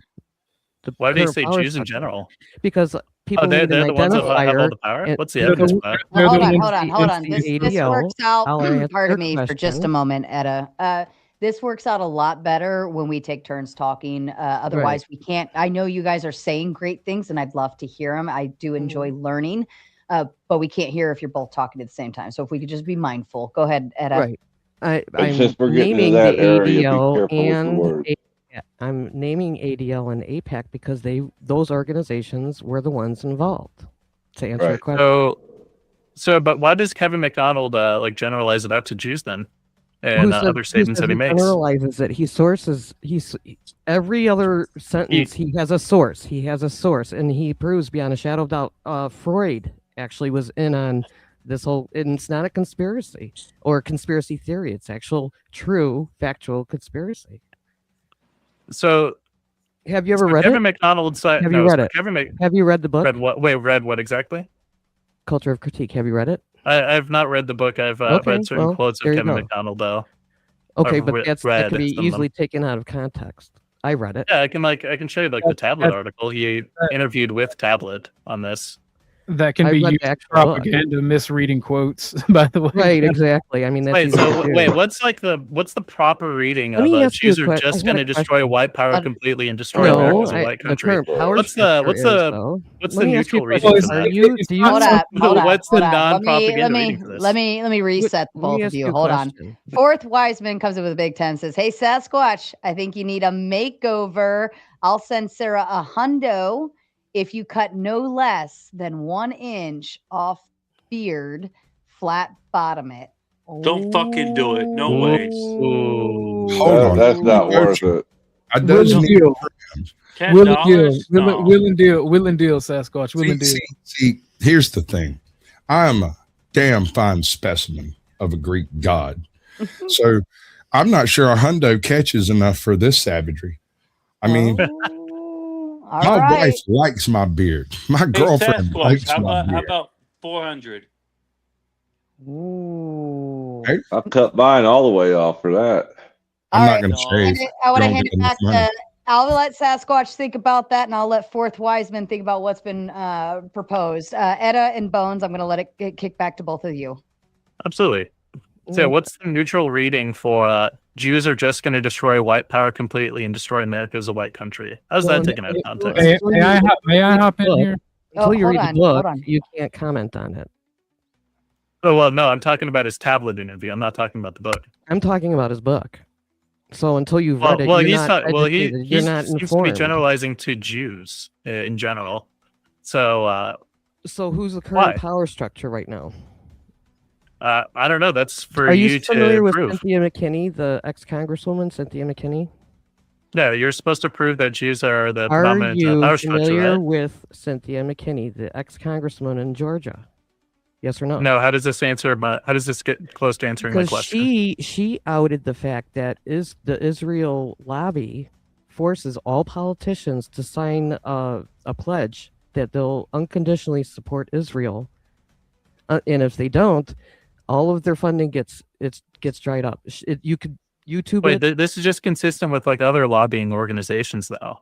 Why did he say Jews in general? Because people they're need an the ones that have all the power. What's the evidence for that? Hold on. This works out. Pardon me for just a moment, Etta. This works out a lot better when we take turns talking. Otherwise, we can't. I know you guys are saying great things, and I'd love to hear them. I do enjoy learning, but we can't hear if you're both talking at the same time. So if we could just be mindful. Go ahead, Etta. Right. Since we're getting to that area, be careful with the words. I'm naming ADL and APAC because those organizations were the ones involved. To answer your question. So, but why does Kevin McDonald like generalize it out to Jews then? And Who said- other who statements says that he he makes. generalizes it. He sources. Every other sentence. He has a source. He has a source, and he proves beyond a shadow of doubt. Freud actually was in on this whole. And it's not a conspiracy or conspiracy theory. It's actual, true, factual conspiracy. So, have you ever so read Kevin it? McDonald said, Have no, you read so it? Kevin Have you read the book? read what? Wait, read what exactly? Culture of Critique. Have you read it? I've not read the book. I've read certain quotes of there you Kevin go. McDonald though. Okay, I've but re- that read can be some of them. easily taken out of context. I read it. Yeah, I can show you like the Tablet article. He interviewed with Tablet on this. That can I be read used the for actual book. propaganda, misreading quotes. By the way, Right, exactly. I mean, that's Wait, easy so to do. wait, what's the proper reading Let of me ask you Jews a are que- just I had going to a destroy question. white power completely and destroy No, America as a white the country? current power What's structure the is, what's let the me ask you neutral a reading question. for Are that? you? Do you? Hold up, hold up, What's the hold up. non-propaganda Let reading for this? me reset Let both me of ask you. you a Hold on. question. Fourth Wiseman comes in with a big 10, says, "Hey Sasquatch, I think you need a makeover. I'll send Sarah a hundo if you cut no less than 1 inch off beard, flat bottom it." Don't fucking do it. No way. Hold on. That's not worth it. I Will does and need deal. $10? Will and deal. No. Will and deal. Will and deal. Sasquatch. Will and deal. See, here's the thing. I am a damn fine specimen of a Greek god. So I'm not sure a hundo catches enough for this savagery. I mean, All my right. wife likes my beard. My Hey, girlfriend Sasquatch, likes how my about beard. 400? Ooh. Hey, I cut mine all the way off for that. I'm All not right. going to No. shave. I want to Don't hand get it enough back money. to. I'll let Sasquatch think about that, and I'll let Fourth Wiseman think about what's been proposed. Etta and Bones, I'm going to let it get kicked back to both of you. Absolutely. So, yeah, what's the neutral reading for Jews are just going to destroy white power completely and destroy America as a white country? How's that taken out of context? May I hop in here? Until you hold read on, the book, hold on. you can't comment on it. Oh, well, no, I'm talking about his tablet interview. I'm not talking about the book. I'm talking about his book. So until you've Well, read it, well, you're he's not not. Well, he educated, you're not seems to be informed. generalizing to Jews in general. So, So who's the current why? power structure right now? I don't know. That's for Are you you familiar to with prove. Cynthia McKinney, the ex-congresswoman Cynthia McKinney? No, you're supposed to prove that Jews are the Are predominant you power structure, familiar right? with Cynthia McKinney, the ex-congresswoman in Georgia? Yes or no? No. How does this answer? How does this get close to answering my Because question? she outed the fact that the Israel lobby forces all politicians to sign a pledge that they'll unconditionally support Israel, and if they don't, all of their funding gets dried up. You could YouTube Wait, it. this is just consistent with like other lobbying organizations, though.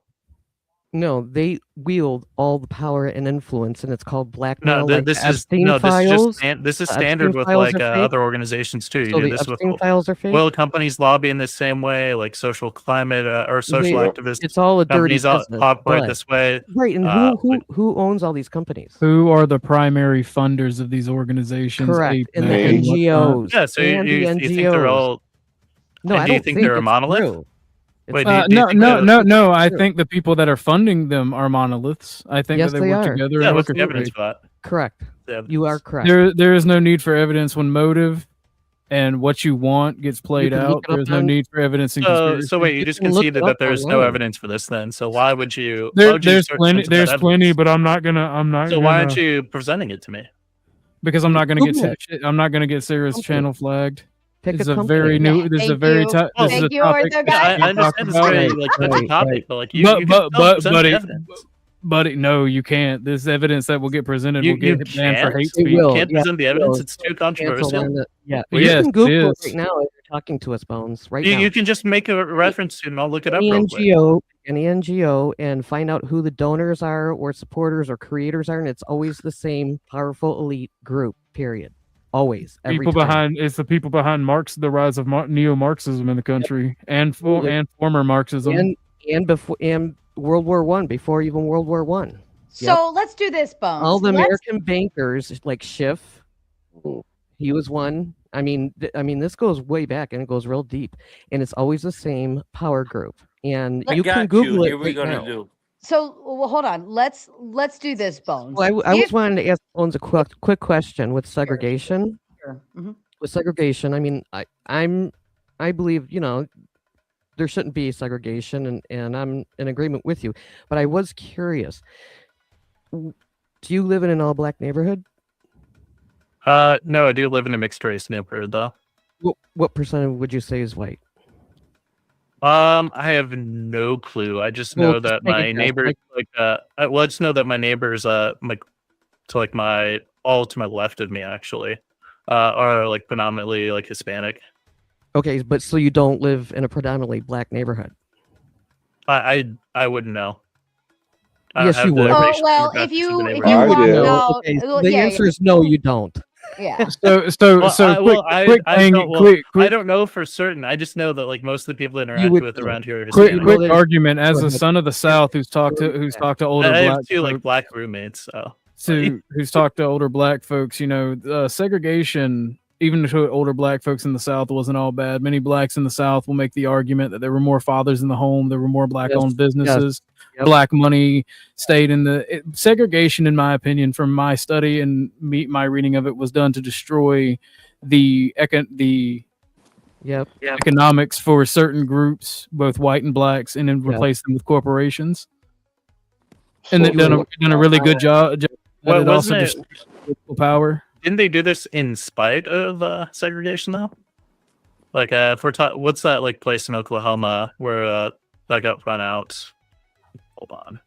No, they wield all the power and influence, and it's called blackmail. No, like this the is Epstein no. This is files. just this is The standard Epstein with files like are fake? other organizations too. You So do the this with Epstein files are fake. oil companies lobby in the same way, like social climate or social activists. It's all a dirty companies business. operate but- this way. Right, and who owns all these companies? Who are the primary funders of these organizations? Correct, and the APEC whatnot? NGOs. Yeah, so and the you think they're NGOs. all? No, and I do you don't think they're a it's monolith? true. Wait, It's- do you think they're- No. I True. think the people that are funding them are monoliths. I think Yes, that they they work are. together. Yeah, and what's the orchestrate. evidence for that? Correct. The evidence. You are correct. There is no need for evidence when motive and what you want gets played can out. look it up There's no on- need for evidence in So conspiracy. wait, you just can look conceded it that up there's no online. evidence for this then. So why would you? There- why would you there's search plenty. into that There's plenty, evidence? but I'm not gonna. So why aren't you presenting it to me? Because I'm not gonna get. Google I'm not gonna get Sarah's Company. channel flagged. Pick This is a a company. very new. This is a Thank very. you. This is a Thank you, topic. Ortho Yeah, I guy. understand it's about very it. like touchy Right, topic, right. but like you, But- you but- can still but- present buddy, evidence. But no, you can't. This evidence that will get presented You will get banned for can't? hate It speech. You will. can't Yeah, present the it evidence. will. It's too Cancel controversial. on the- Yeah, Well, you yes, can it Google it is. right now as you're talking to us, Bones. Right You, now. you can just make a reference to it and I'll look it up any real quick. NGO, and find out who the donors are, or supporters, or creators are, and it's always the same powerful elite group. Period. Always. Every People time. behind it's the people behind the rise of neo-Marxism in the country and Absolutely. former Marxism. and before and World War One, before even World War One. So let's do this, Bones. All the Let's- American bankers like Schiff, he was one. I mean, this goes way back and it goes real deep, and it's always the same power group. And I you can got Google Here it we right gonna now. do. well, hold on. Let's do this, Bones. Well, I was wanting to ask Bones a quick question with segregation. Sure. Mhm. With segregation, I mean, I believe, there shouldn't be segregation, and I'm in agreement with you. But I was curious. Do you live in an all-black neighborhood? No, I do live in a mixed race neighborhood though. What percentage would you say is white? I have no clue. I just know that my neighbors I just know that my neighbors to my left of me actually are like predominantly like Hispanic. Okay, but so you don't live in a predominantly black neighborhood? I wouldn't know. Yes, you would. Oh, well, if you walk out, okay, the answer is no, you don't. Yeah. I don't know for certain. I just know that like most of the people I interact with around here are Hispanic. Quick argument as a son of the South who's talked to older I have black two like folk- black roommates, so who's talked to older black folks, segregation, even to older black folks in the South, wasn't all bad. Many blacks in the South will make the argument that there were more fathers in the home, there were more black-owned businesses, black money stayed in the segregation. In my opinion, from my study and my reading of it, was done to destroy the economics for certain groups, both white and blacks, and then replace them with corporations. And they've done a really good job. What also wasn't it? Power. Didn't they do this in spite of segregation though? Like, what's that like place in Oklahoma where that got run out? Hold on.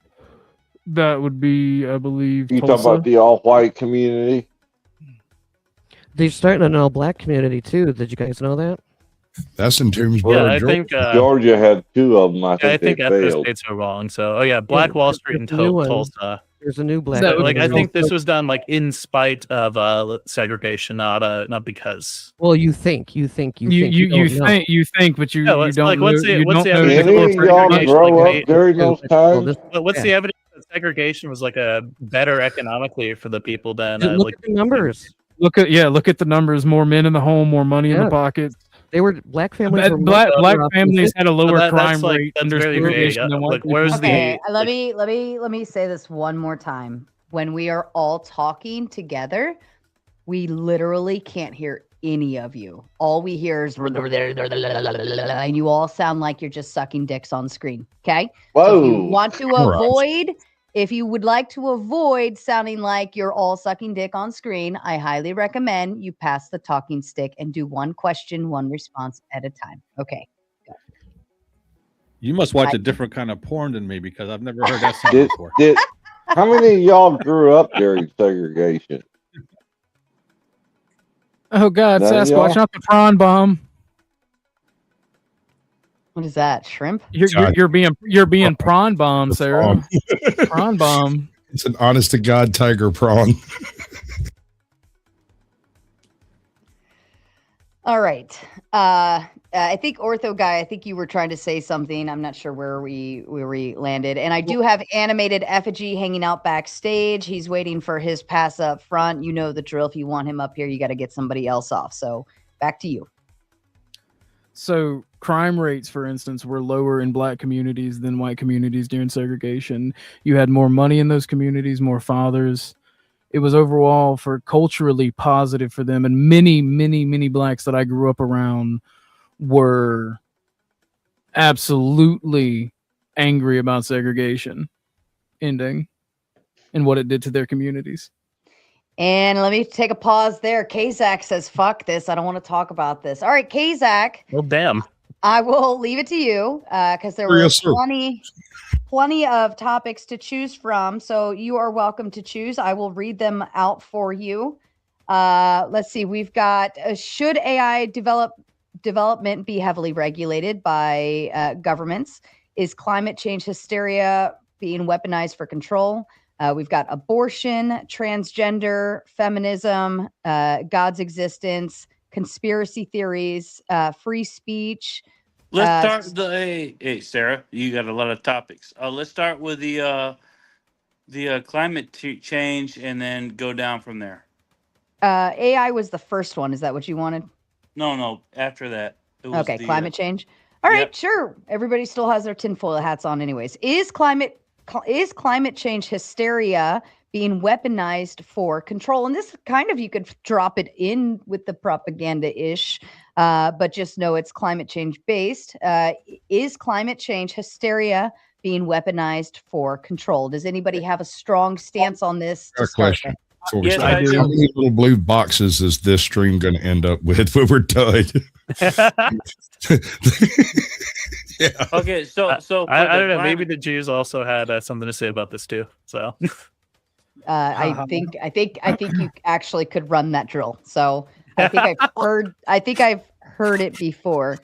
That would be, I believe, You Tulsa. talking about the all-white community? They're starting an all-black community too. Did you guys know that? That's in Toomsboro, Yeah, I Georgia. think Georgia had two of them. I I think think they ethno failed. states are wrong. So, Black Wall Street and there's a new one. Tulsa. There's a new black. I think this was done like in spite of segregation, not because. Well, you think, You don't know. think, but you it's don't like, know. what's the You don't know evidence? Any of y'all segregation, grow like, up during those times? What's the evidence that segregation was like a better economically for the people than Look at the numbers. Look at the numbers. More men in the home, more money in the pockets. They were black families. were Black much better off than families had a lower that's crime like- rate that's under very vague. segregation than white Like, people. where's Okay, the let me say this one more time. When we are all talking together, we literally can't hear any of you. All we hear is and you all sound like you're just sucking dicks on screen. Okay? So if you Whoa. want to if you would like to avoid sounding like you're all sucking dick on screen, I highly recommend you pass the talking stick and do one question, one response at a time. Okay. You must watch a different kind of porn than me because I've never heard that song before. How many of y'all grew up during segregation? Oh God, None of Sasquatch, y'all? not the prawn bomb. What is that? Shrimp? You're being prawn bomb, Sarah. Prawn bomb. It's an honest to God tiger prawn. All right. I think Ortho Guy, I think you were trying to say something. I'm not sure where we landed. And I do have animated effigy hanging out backstage. He's waiting for his pass up front. You know the drill. If you want him up here, you got to get somebody else off. So back to you. So crime rates, for instance, were lower in black communities than white communities during segregation. You had more money in those communities, more fathers. It was overall for culturally positive for them. And many, many, many blacks that I grew up around were absolutely angry about segregation ending and what it did to their communities. And let me take a pause there. Kazak says, fuck this. I don't want to talk about this. All right, Kazak. Well, damn. I will leave it to you because there were Yes, sir. plenty of topics to choose from. So you are welcome to choose. I will read them out for you. Let's see. We've got, should AI development be heavily regulated by governments? Is climate change hysteria being weaponized for control? We've got abortion, transgender, feminism, God's existence, conspiracy theories, free speech. Let's start hey Sarah, you got a lot of topics. Let's start with the climate change and then go down from there. AI was the first one. Is that what you wanted? No, after that. It was Okay, climate change. All right, sure. Everybody still has their tinfoil hats on anyways. Is climate is climate change hysteria being weaponized for control? And this kind of, you could drop it in with the propaganda-ish, but just know it's climate change based. Is climate change hysteria being weaponized for control? Does anybody have a strong stance on this? Our question. Yes, I do. How many little blue boxes is this stream going to end up with when we're done? Yeah. Okay, so I don't know. Maybe the Jews also had something to say about this too. So I think you actually could run that drill. So I think I've heard it before.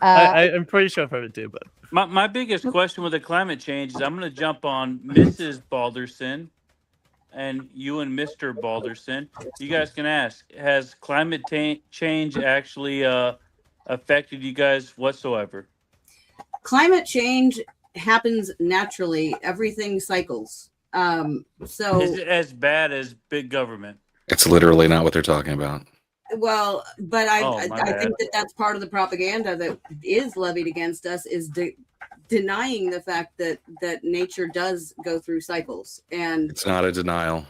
I'm pretty sure I've heard it too. But my biggest question with the climate change is I'm going to jump on Mrs. Balderson and you and Mr. Balderson. You guys can ask: has climate change actually affected you guys whatsoever? Climate change happens naturally. Everything cycles. So is it as bad as big government? It's literally not what they're talking about. Well, but I bad. think that's part of the propaganda that is levied against us, is denying the fact that nature does go through cycles. And It's not a denial.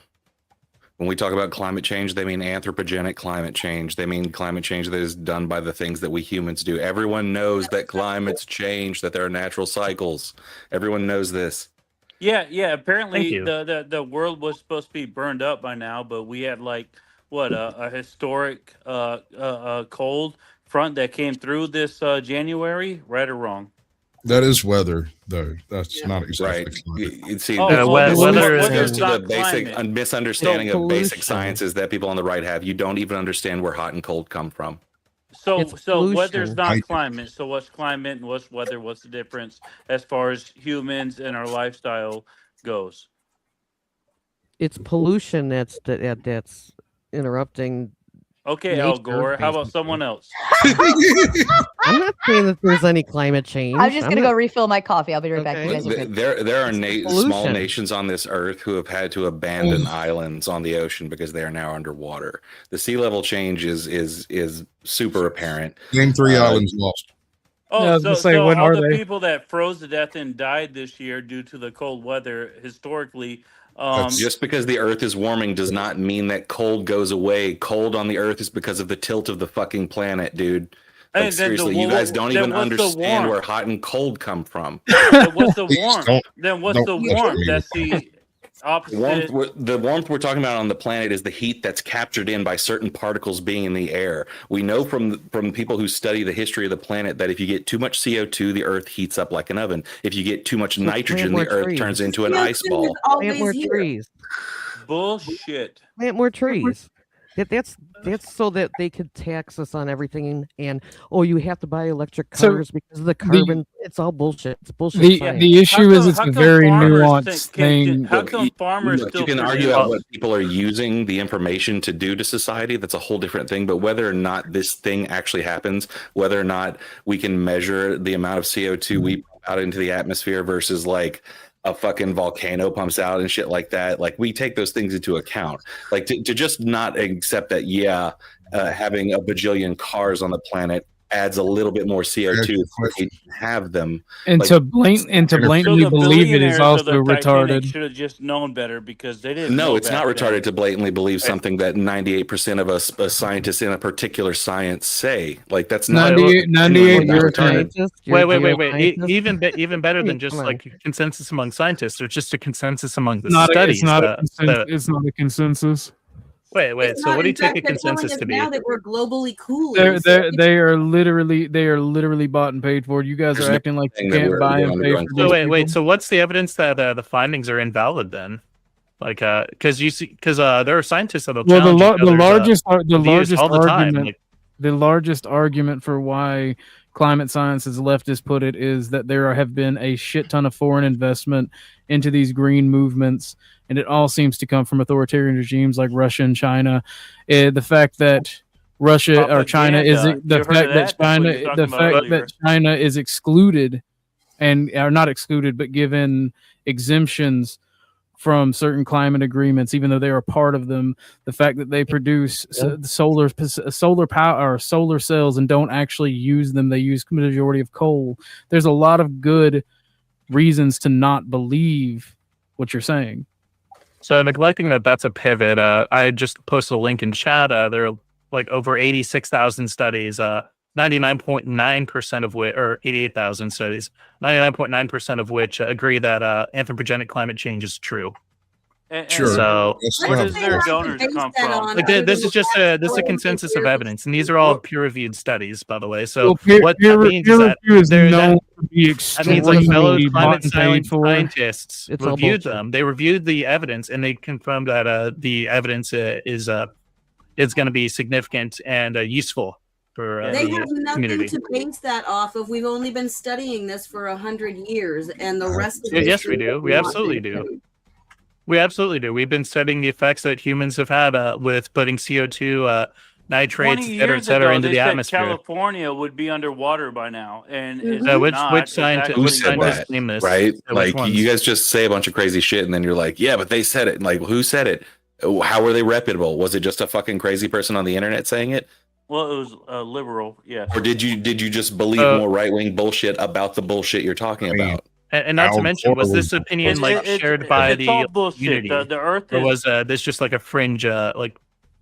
When we talk about climate change, they mean anthropogenic climate change. They mean climate change that is done by the things that we humans do. Everyone knows that climates change, that there are natural cycles. Everyone knows this. Yeah. Apparently, Thank you. the world was supposed to be burned up by now, but we had a historic cold front that came through this January. Right or wrong? That is weather, though. That's not exactly Right. climate. You see, weather this is goes to the not basic climate. misunderstanding So of basic pollution. sciences that people on the right have. You don't even understand where hot and cold come from. So It's weather's pollution. not climate. So what's climate and what's weather? What's the difference as far as humans and our lifestyle goes? It's pollution that's interrupting. Okay, Al Nature, Gore. How about basically. someone else? I'm not saying that there's any climate change. I'm just gonna not- go refill my coffee. I'll be right back. You Okay. guys are good. There are small pollution. nations on this earth who have had to abandon islands on the ocean because they are now underwater. The sea level change is super apparent. Name 3 islands lost. Oh, Yeah, I was so, gonna say, so when all are the they? people that froze to death and died this year due to the cold weather, historically, Just because the earth is warming does not mean that cold goes away. Cold on the earth is because of the tilt of the fucking planet, dude. And Like, then seriously, you guys don't then even what's the understand warmth? where hot and cold come from. Then what's the Please warmth? don't- Then what's don't the touch warmth? me. That's the opposite. The warmth we're talking about on the planet is the heat that's captured in by certain particles being in the air. We know from people who study the history of the planet that if you get too much CO2, the earth heats up like an oven. If you get too much nitrogen, more the earth trees. turns into an CO2 ice ball. is always Plant more here. trees. Bullshit. Plant more trees. That's so that they could tax us on everything, and you have to buy electric So cars because of the carbon. It's all bullshit. It's bullshit. The science. the issue is it's How a come very farmers nuanced thing. How come farmers Look, still you can produce? argue about what people are using the information to do to society. That's a whole different thing. But whether or not this thing actually happens, whether or not we can measure the amount of CO2 we put out into the atmosphere versus like a fucking volcano pumps out and shit like that, like we take those things into account. Like to just not accept that, having a bajillion cars on the planet adds a little bit more CO2 if we have them. And Like, to blatantly believe it is also retarded. Should have just known better because they didn't. No, know it's not back then. retarded to blatantly believe something that 98% of us scientists in a particular science say. Like that's not 98 genuinely not you're retarded. Wait. Even better than just Come on. like consensus among scientists, or just a consensus among the It's not studies. it's not a consensus. Wait. It's So not. what do you In take fact, a they're telling consensus us to be? now that we're globally cooling. They are literally bought and paid for. You guys There's are no acting like you thing that can't we're buy and going pay to for go these So wait. people. So what's the evidence that the findings are invalid then? Like, because there are scientists that'll Well, challenge each other's, views largest all the time. argument, Like, the largest argument for why climate science, as leftists put it, is that there have been a shit ton of foreign investment into these green movements, and it all seems to come from authoritarian regimes like Russia and China. The fact that Russia or China is Propaganda. the You heard fact of that that? That's what China you were the talking about fact earlier. that China is excluded and are not excluded but given exemptions from certain climate agreements, even though they are part of them. The fact that they produce solar power or solar cells and don't actually use them, they use majority of coal. There's a lot of good reasons to not believe what you're saying. So neglecting that's a pivot. I just posted a link in chat. There are like over 86,000 studies, 99.9% of which, or 88,000 studies, 99.9% of which agree that anthropogenic climate change is true. Sure. So where does their donors come from? Like this is just a consensus of evidence, and these are all peer-reviewed studies, by the way. So Well, what that means is that that means like fellow extremely climate bought and paid for. scientists It's all reviewed bullshit. them. They reviewed the evidence, and they confirmed that the evidence is going to be significant and useful for They the have nothing community. to base that off of. We've only been studying this for 100 years, and the rest of Yes, history we do. has We not absolutely been do. studied. We absolutely do. We've been studying the effects that humans have had with putting CO2, nitrates, 20 et years cetera, ago, into they the said atmosphere. California would be underwater by now, and it's Which not. It's scientist? actually Who said worse. that? claim this? Right? Which Like ones? you guys just say a bunch of crazy shit, and then you're like, "Yeah, but they said it." Like, who said it? How were they reputable? Was it just a fucking crazy person on the internet saying it, Well, it was liberal, yes. or did you just believe more right wing bullshit about the bullshit you're talking about? And not to Al mention, was Gore this was- opinion It's- shared by it's all the bullshit. community, The Earth or is- was this just like a fringe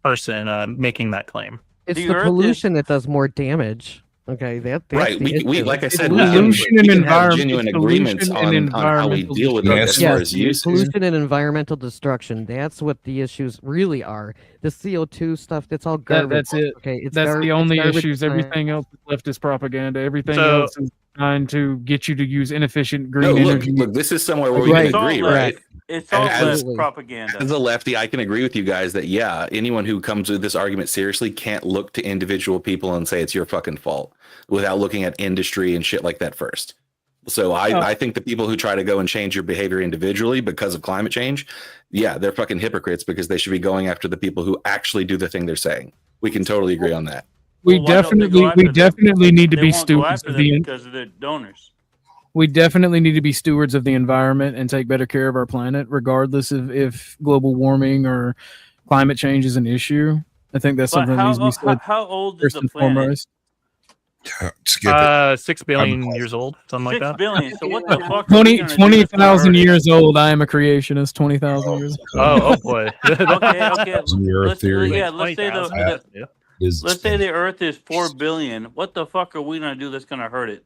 person making that claim? It's The the Earth pollution that does more damage. Okay, that's Right. the We issue. like I It's said, pollution we and can have environment- genuine it's agreements pollution and on how we environmental deal with it as destruction. far as use. Pollution and environmental destruction. That's what the issues really are. The CO2 stuff, that's all garbage. That's it. Okay, it's That's the only garbage issues. science. Everything else is leftist propaganda. Everything So- else is trying to get you to use inefficient green No, look, energy. look, this is somewhere where we Right. can agree, right? It's all As- left propaganda. As a lefty, I can agree with you guys that yeah, anyone who comes with this argument seriously can't look to individual people and say it's your fucking fault without looking at industry and shit like that first. So I think the people who try to go and change your behavior individually because of climate change, yeah, they're fucking hypocrites because they should be going after the people who actually do the thing they're saying. We can totally agree on that. We Well, why don't they definitely, go after we them? definitely need to They be won't go stewards after of them the. because of the donors. We definitely need to be stewards of the environment and take better care of our planet, regardless of if global warming or climate change is an issue. I think that's But something that needs to be said how old is first the and planet? foremost. Skip it. 6 billion years old, something like 6 that. billion. So what the fuck? are we gonna do 20,000 to years old. I am a creationist. 20,000 years old. Oh boy. Okay. Your theory. Yeah, let's say let's say the Earth is 4 billion. What the fuck are we gonna do that's gonna hurt it?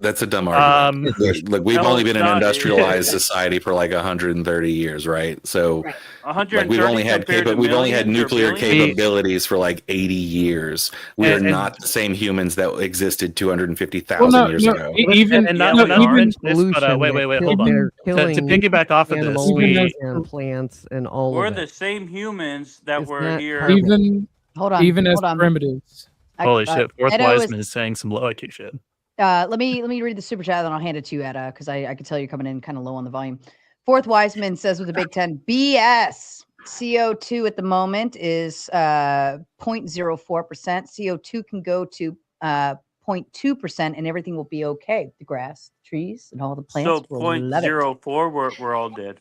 That's a dumb argument. Look, we've No, only it's been an not. industrialized society for like 130 years, right? So like 130 we've only had compared to we've only had millions or nuclear billions? capabilities for like 80 years. We are And- not the same humans that existed 250,000 Well, no, years no, ago. even and Yeah, not, we not are. even this, but Pollution wait, that hold on. they're To killing piggyback off of this, animals we and plants and all We're of the it. same humans that It's were not here. carbon. even Hold on. even as hold on. primitives. holy shit, Fourth Edo is- Wiseman is saying some low IQ shit. let me read the super chat, then I'll hand it to you, Etta, because I can tell you're coming in kind of low on the volume. Fourth Wiseman says with the Big Ten, BS. CO2 at the moment is 0.04%. CO2 can go to 0.2%, and everything will be okay. The grass, trees, and all the plants So will love it. 0.04, we're all dead.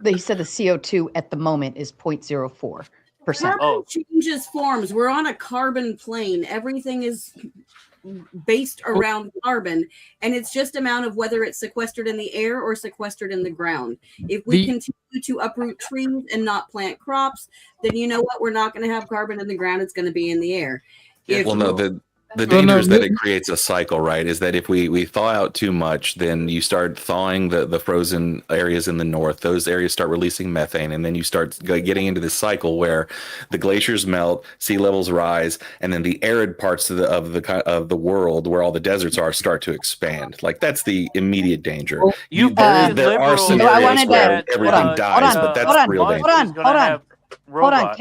He said the CO2 at the moment is 0.04%. Oh. Carbon changes forms. We're on a carbon plane. Everything is based around carbon, and it's just amount of whether it's sequestered in the air or sequestered in the ground. If we continue to uproot trees and not plant crops, then you know what? We're not going to have carbon in the ground. It's going to be in the air. If Well, no, the Well, danger no, is that no- it creates a cycle, right? Is that if we thaw out too much, then you start thawing the frozen areas in the north. Those areas start releasing methane, and then you start getting into this cycle where the glaciers melt, sea levels rise, and then the arid parts of the world, where all the deserts are, start to expand. Like that's the immediate danger. There are scenarios where everything dies, but that's the real danger. Hold on,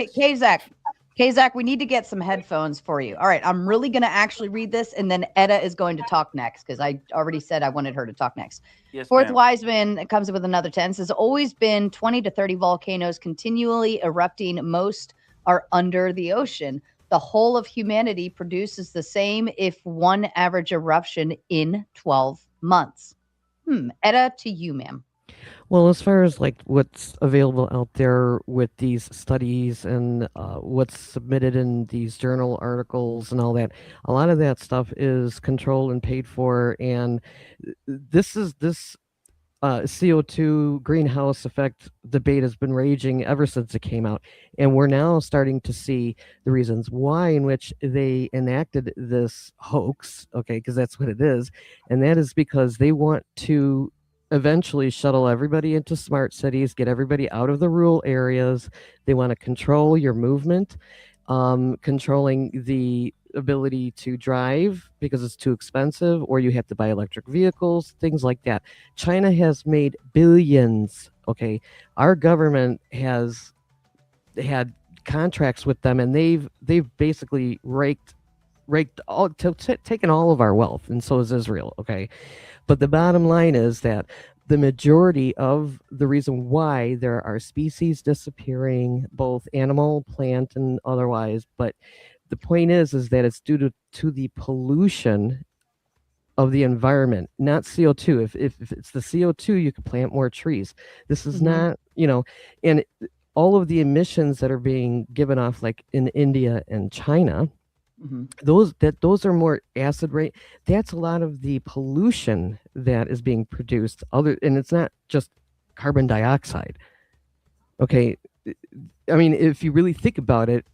Kazak, we need to get some headphones for you. All right, I'm really going to actually read this, and then Etta is going to talk next, because I already said I wanted her to talk next. Yes, Fourth ma'am. Wiseman comes up with another 10. Says, always been 20 to 30 volcanoes continually erupting. Most are under the ocean. The whole of humanity produces the same, if one average eruption in 12 months. Etta, to you, ma'am. Well, as far as like what's available out there with these studies and what's submitted in these journal articles and all that, a lot of that stuff is controlled and paid for. And this CO2 greenhouse effect debate has been raging ever since it came out. And we're now starting to see the reasons why in which they enacted this hoax, okay, because that's what it is. And that is because they want to eventually shuttle everybody into smart cities, get everybody out of the rural areas. They want to control your movement, controlling the ability to drive because it's too expensive, or you have to buy electric vehicles, things like that. China has made billions. Okay, our government has had contracts with them, and they've basically raked all, taken all of our wealth, and so has Israel. Okay, but the bottom line is that the majority of the reason why there are species disappearing, both animal, plant, and otherwise, but the point is that it's due to the pollution of the environment, not CO2. If it's the CO2, you could plant more trees. This is not, and all of the emissions that are being given off, like in India and China, those are more acid rain. That's a lot of the pollution that is being produced. And it's not just carbon dioxide. Okay, I mean, if you really think about it,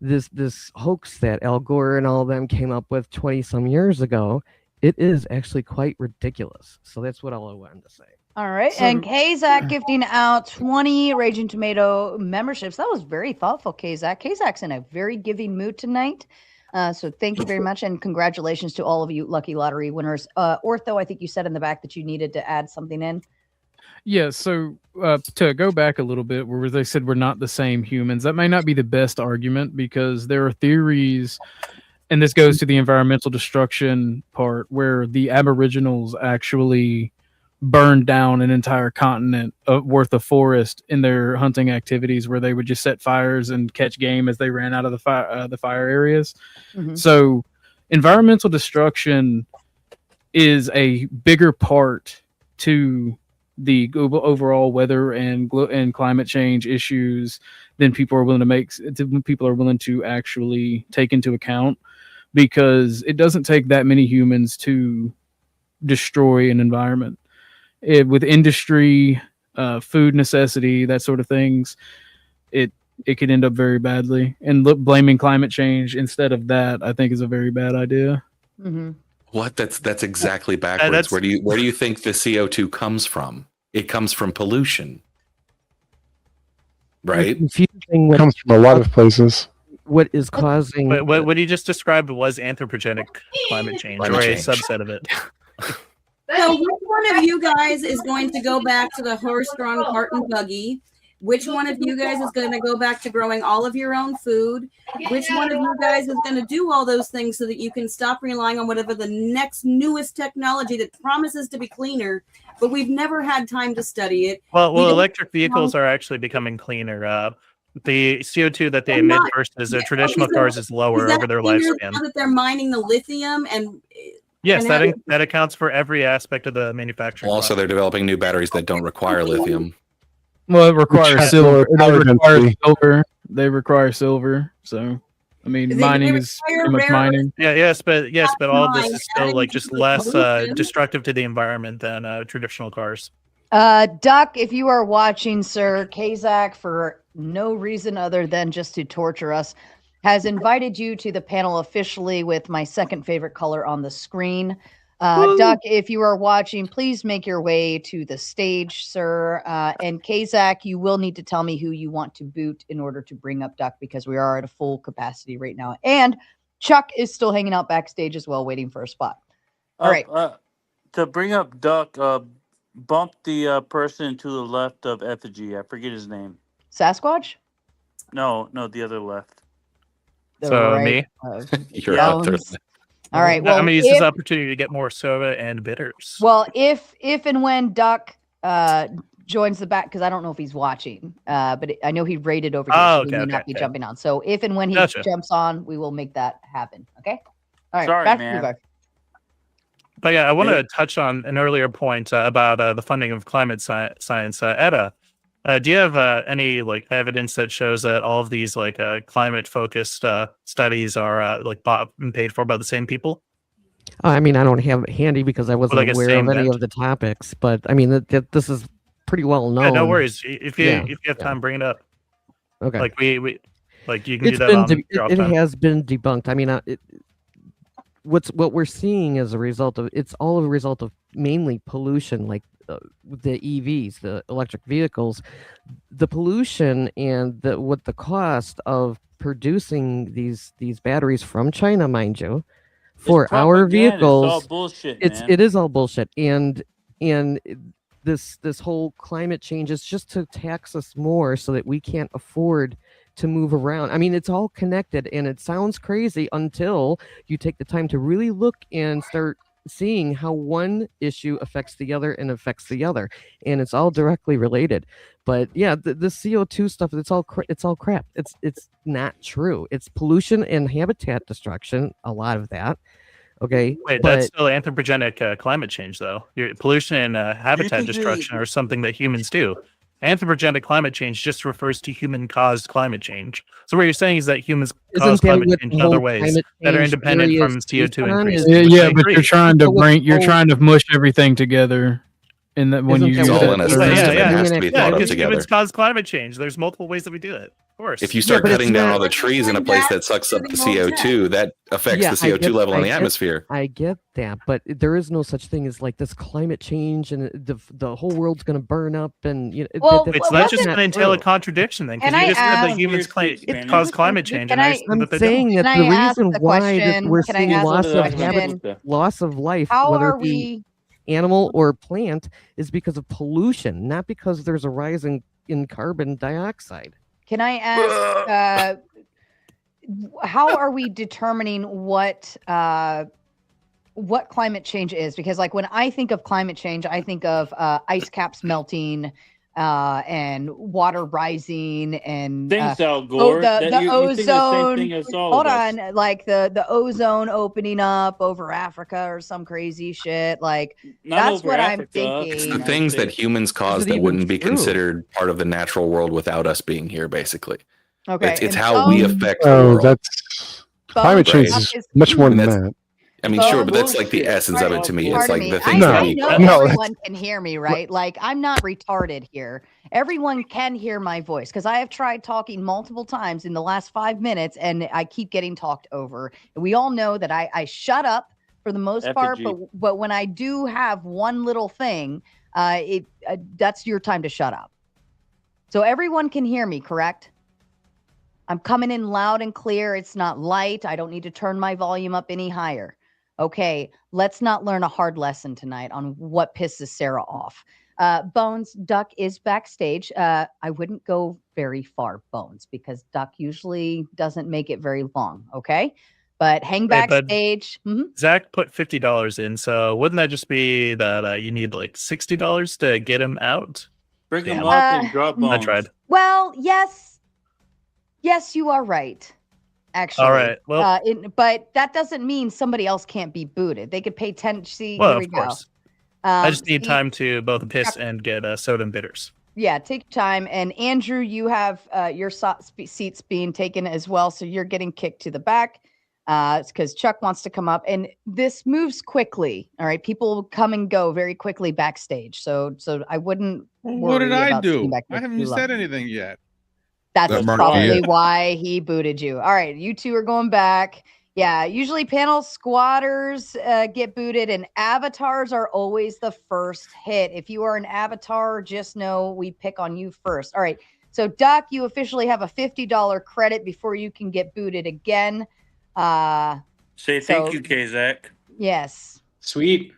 this hoax that Al Gore and all of them came up with 20 some years ago, it is actually quite ridiculous. So that's what all I wanted to say. All right. So- And Kazak gifting out 20 Raging Tomato memberships. That was very thoughtful, Kazak. Kazak's in a very giving mood tonight. So thank you very much. And congratulations to all of you Lucky Lottery winners. Ortho, I think you said in the back that you needed to add something in. Yeah, so to go back a little bit, where they said we're not the same humans, that may not be the best argument, because there are theories, and this goes to the environmental destruction part, where the Aboriginals actually burned down an entire continent worth of forest in their hunting activities, where they would just set fires and catch game as they ran out of the fire areas. So environmental destruction is a bigger part to the global overall weather and climate change issues than people are willing to actually take into account, because it doesn't take that many humans to destroy an environment. With industry, food necessity, that sort of things, it could end up very badly. And blaming climate change instead of that, I think, is a very bad idea. What? That's exactly backwards. Where do you think the CO2 comes from? It comes from pollution, right? It comes from a lot of places. What is causing? What you just described was anthropogenic climate change, or a subset of it. So which one of you guys is going to go back to the horse-drawn cart and buggy? Which one of you guys is going to go back to growing all of your own food? Which one of you guys is going to do all those things so that you can stop relying on whatever the next newest technology that promises to be cleaner, but we've never had time to study it? Well, electric vehicles are actually becoming cleaner. The CO2 that they emit versus traditional cars is lower over their lifespan. Now that they're mining the lithium and yes, that accounts for every aspect of the manufacturing. Also, they're developing new batteries that don't require lithium. Well, it requires silver. They require silver. So, I mean, mining is pretty much mining. Yes, but all of this is still like just less destructive to the environment than traditional cars. Duck, if you are watching, sir, Kazak, for no reason other than just to torture us, has invited you to the panel officially with my second favorite color on the screen. Duck, if you are watching, please make your way to the stage, sir. And Kazak, you will need to tell me who you want to boot in order to bring up Duck, because we are at a full capacity right now. And Chuck is still hanging out backstage as well, waiting for a spot. All right. To bring up Duck, bump the person to the left of Effigy. I forget his name. Sasquatch? No, the other left. So me? You're out there. All right. Well, I'm gonna use this opportunity to get more soda and bitters. Well, if and when Duck joins the back, because I don't know if he's watching, but I know he raided over here, so he may not be jumping on. So if and when he jumps on, we will make that happen. Okay. All right. Sorry, back man. to you guys. But yeah, I want to touch on an earlier point about the funding of climate science. Etta, do you have any like evidence that shows that all of these like climate focused studies are like bought and paid for by the same people? I mean, I don't have it handy because I wasn't like a aware same of any bent? of the topics, but I mean, this is pretty well known. Yeah, no worries. If you Yeah, if you have time, bring it up. Okay. Like we like you can It's do that been on your off it time. has been debunked. I mean, what we're seeing as a result of it's all a result of mainly pollution, like the EVs, the electric vehicles, the pollution and what the cost of producing these batteries from China, mind you, for our propaganda. It's all vehicles. bullshit, man. It is all bullshit, and this whole climate change is just to tax us more so that we can't afford to move around. I mean, it's all connected, and it sounds crazy until you take the time to really look and start seeing how one issue affects the other and affects the other, and it's all directly related. But yeah, the CO2 stuff, it's all crap. It's not true. It's pollution and habitat destruction, a lot of that. Okay, Wait, but that's still anthropogenic climate change, though. Pollution and habitat destruction are something that humans do. Anthropogenic climate change just refers to human-caused climate change. So what you're saying is that humans cause climate change in other ways that are independent from CO2 increase. Yeah, but you're trying to mush everything together. And that when you It's use all that in a term- system. It has to be thought of because together. humans cause climate change. There's multiple ways that we do it. Of course. If you start cutting down all the trees in a place that sucks up the CO2, that affects the CO2 level in the atmosphere. I get that, but there is no such thing as like this climate change and the whole world's going to burn up and It's not just going to entail a contradiction then, because you just said that humans cause climate change. And I I'm that they saying don't. that the reason why that we're seeing loss of life, How whether are it be we? animal or plant, is because of pollution, not because there's a rise in carbon dioxide. Can I ask? How are we determining what climate change is? Because like when I think of climate change, I think of ice caps melting and water rising and Thanks, Al Gore. the You think the same ozone. thing as all Hold of us. on, like the ozone opening up over Africa or some crazy shit. Like Not that's over what I'm Africa. thinking. It's the things that humans cause that wouldn't be considered part of the natural world without us being here, basically. Okay, It's and how we bones- affect the Oh, world. that's climate change is much more than that. I mean, sure, but that's like the essence of it to me. It's Pardon like me. the things I that we know cause. everyone can hear me, right? Like I'm not retarded here. Everyone can hear my voice because I have tried talking multiple times in the last 5 minutes and I keep getting talked over. And we all know that I shut up for the most part, but when I do have one little thing, that's your time to shut up. So everyone can hear me, correct? I'm coming in loud and clear. It's not light. I don't need to turn my volume up any higher. Okay, let's not learn a hard lesson tonight on what pisses Sarah off. Bones, Duck is backstage. I wouldn't go very far, Bones, because Duck usually doesn't make it very long. Okay, but hang But backstage. Zach put $50 in, so wouldn't that just be that you need like $60 to get him out? Bring him Damn. up and drop bombs. I tried. Well, yes, you are right. Actually, All right. Well, but that doesn't mean somebody else can't be booted. They could pay 10. See, well, here we of course. go. I just need see- time to both piss and get soda and bitters. Yeah, take your time. And Andrew, you have your seats being taken as well, so you're getting kicked to the back. It's because Chuck wants to come up, and this moves quickly. All right, people come and go very quickly backstage. So I wouldn't. What did worry I about do? sitting back there I haven't too even long. said anything yet. That's That marked probably it. why he booted you. All right, you two are going back. Yeah, usually panel squatters get booted, and avatars are always the first hit. If you are an avatar, just know we pick on you first. All right, so Duck, you officially have a $50 credit before you can get booted again. Say thank you, Kazak. Yes. Sweet.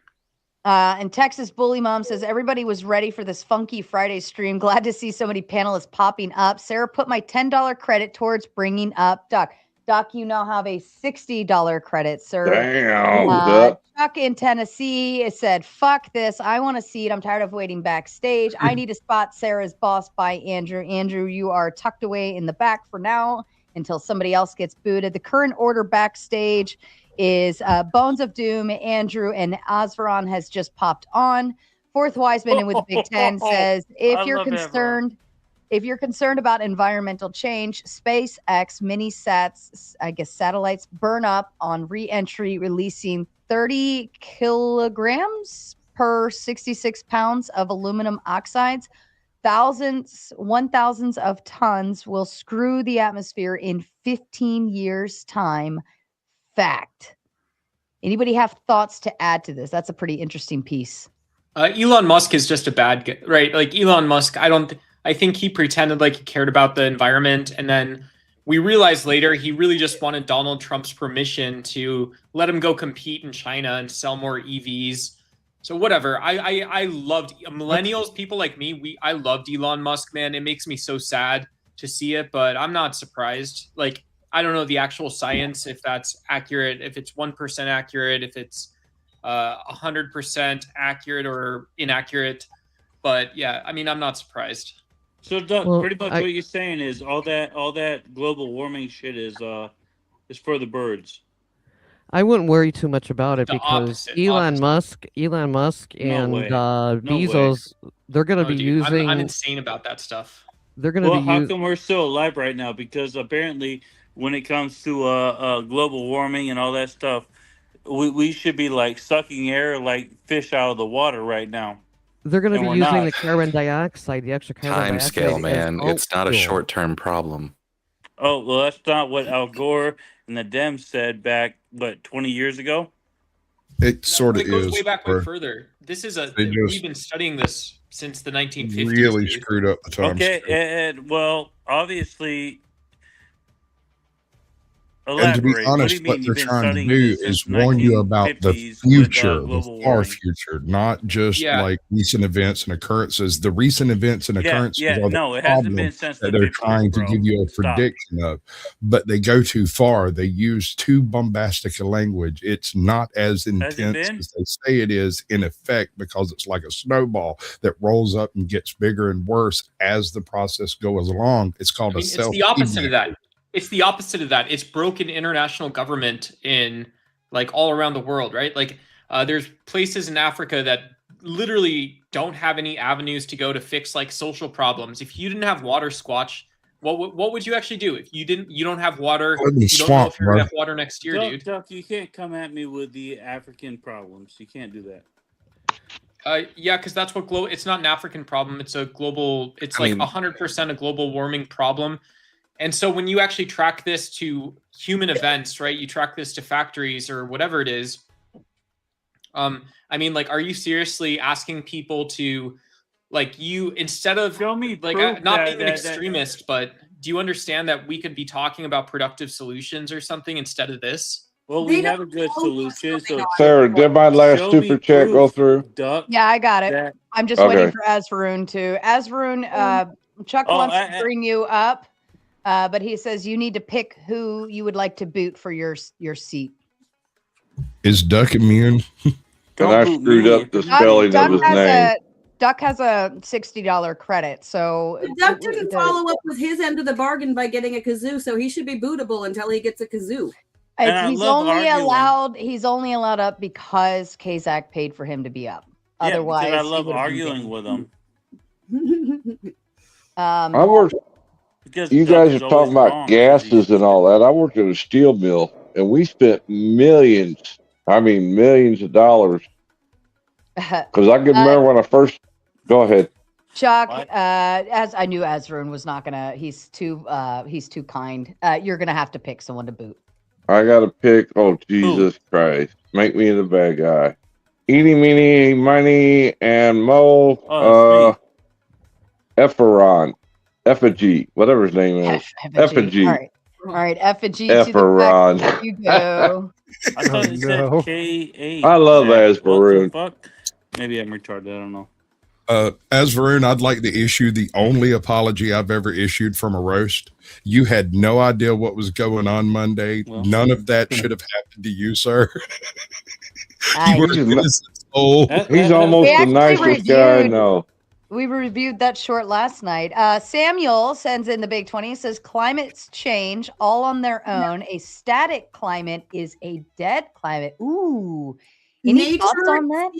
And Texas Bully Mom says, everybody was ready for this funky Friday stream. Glad to see so many panelists popping up. Sarah put my $10 credit towards bringing up Duck. Duck, you now have a $60 credit, sir. Damn, Duck. Chuck in Tennessee said, fuck this. I want a seat. I'm tired of waiting backstage. I need a spot. Sarah's boss by Andrew. Andrew, you are tucked away in the back for now until somebody else gets booted. The current order backstage is Bones of Doom, Andrew, and Asveron has just popped on. Fourth Wiseman and with the Big Ten says, if you're concerned about environmental change, SpaceX mini satellites burn up on re-entry, releasing 30 kilograms per 66 pounds of aluminum oxides. 1,000s of tons will screw the atmosphere in 15 years' time. Fact. Anybody have thoughts to add to this? That's a pretty interesting piece. Elon Musk is just a bad guy, right? Like Elon Musk, I think he pretended like he cared about the environment, and then we realized later he really just wanted Donald Trump's permission to let him go compete in China and sell more EVs. So whatever. I loved millennials, people like me. I loved Elon Musk, man. It makes me so sad to see it, but I'm not surprised. Like, I don't know the actual science, if that's accurate, if it's 1% accurate, if it's 100% accurate or inaccurate. But yeah, I mean, I'm not surprised. So Doug, pretty much what you're saying is all that global warming shit is for the birds. I wouldn't worry too much about it because Elon Musk and Bezos, they're going to be using. I'm insane about that stuff. They're going to be. How come we're still alive right now? Because apparently, when it comes to global warming and all that stuff, we should be like sucking air like fish out of the water right now. They're going to be using the carbon dioxide, the extra carbon Time dioxide. scale, man. It's not a short-term problem. Oh, well, that's not what Al Gore and the Dems said back, 20 years ago? It sort of is. It goes way back way further. This is we've been studying this since the 1950s. Really screwed up the time. Okay, and well, obviously. And to be honest, what they're trying to do is warn you about the future, the far future, not just like recent events and occurrences. The recent events and occurrences are the problem that they're trying to give you a prediction of. But they go too far. They use too bombastic a language. It's not as intense as they say it is in effect, because it's like a snowball that rolls up and gets bigger and worse as the process goes along. It's called It's the opposite of that. It's the opposite of that. It's broken international government in like all around the world, right? Like there's places in Africa that literally don't have any avenues to go to fix like social problems. If you didn't have water, Squatch, what would you actually do? If you don't have water, you don't know if you're gonna have water next year, dude. Duck, you can't come at me with the African problems. You can't do that. Yeah, because that's what it's not an African problem. It's a global. It's like 100% a global warming problem. And so when you actually track this to human events, right? You track this to factories or whatever it is. I mean, like, are you seriously asking people to, like, instead of not being an extremist, but do you understand that we could be talking about productive solutions or something instead of this? Well, we have a good solution. So Sarah, did my last super chat go through? Yeah, I got it. I'm just waiting for Azvaroon to. Azvaroon, Chuck wants to bring you up. But he says you need to pick who you would like to boot for your seat. Is Duck immune? And I screwed up the spelling of his name. Duck has a $60 credit, so Duck didn't follow up with his end of the bargain by getting a kazoo, so he should be bootable until he gets a kazoo. He's only allowed up because Kazak paid for him to be up. Otherwise, I love arguing with him. I worked. You guys are talking about gases and all that. I worked at a steel mill, and we spent millions of dollars. Because I can remember when I first. Go ahead, Chuck. As I knew, Azrun was not gonna. He's too kind. You're gonna have to pick someone to boot. I gotta pick. Oh Jesus Christ! Make me the bad guy. Eeny, meeny, miny, and mo. Efferon. Effigy, whatever his name is. Effigy. All right. Effigy. Efferon. There you go. I thought it said K8. I love Azvaroon. Maybe I'm retarded. I don't know. Azvaroon, I'd like to issue the only apology I've ever issued from a roast. You had no idea what was going on Monday. None of that should have happened to you, sir. He's almost the nicest guy I know. We reviewed that short last night. Samuel sends in the big 20. Says climates change all on their own. A static climate is a dead climate. Ooh. Any thoughts on that?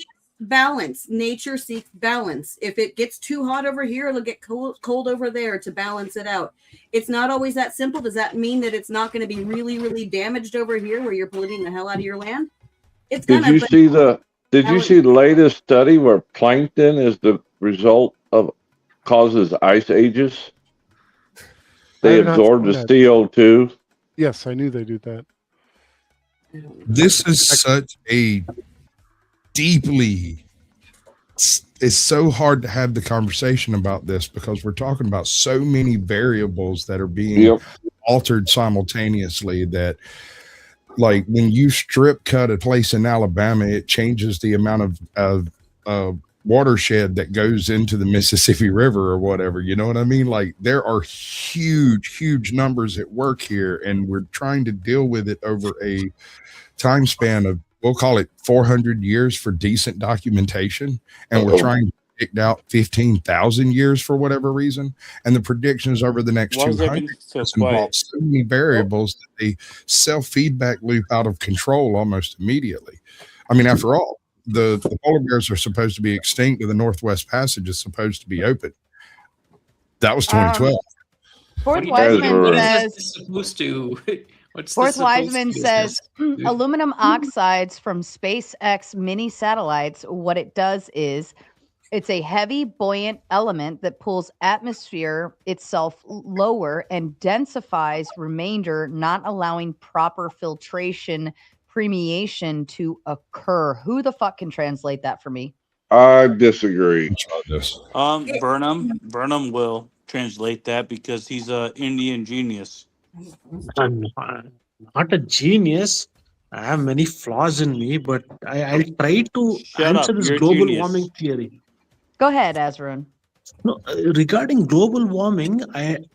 Balance. Nature seeks balance. If it gets too hot over here, it'll get cold over there to balance it out. It's not always that simple. Does that mean that it's not going to be really, really damaged over here where you're polluting the hell out of your land? It's Did you see the latest study where plankton is the result of causes ice ages? They absorb the CO2. Yes, I knew they do that. This is such a it's so hard to have the conversation about this because we're talking about so many variables that are being altered simultaneously that, like, when you strip cut a place in Alabama, it changes the amount of watershed that goes into the Mississippi River or whatever. You know what I mean? Like, there are huge numbers at work here, and we're trying to deal with it over a time span of, we'll call it 400 years for decent documentation. And we're trying to predict out 15,000 years for whatever reason. And the predictions over the next 200 years involve so many variables that they self-feedback loop out of control almost immediately. I mean, after all, the polar bears are supposed to be extinct and the Northwest Passage is supposed to be open. That was 2012. Fourth Wiseman says, supposed to? Fourth Wiseman says aluminum oxides from SpaceX mini satellites. What it does is it's a heavy buoyant element that pulls atmosphere itself lower and densifies remainder, not allowing proper filtration permeation to occur. Who the fuck can translate that for me? I disagree. Burnham will translate that because he's a Indian genius. I'm not a genius. I have many flaws in me, but I'll try to answer this global warming theory. Go ahead, Azrun. No, regarding global warming,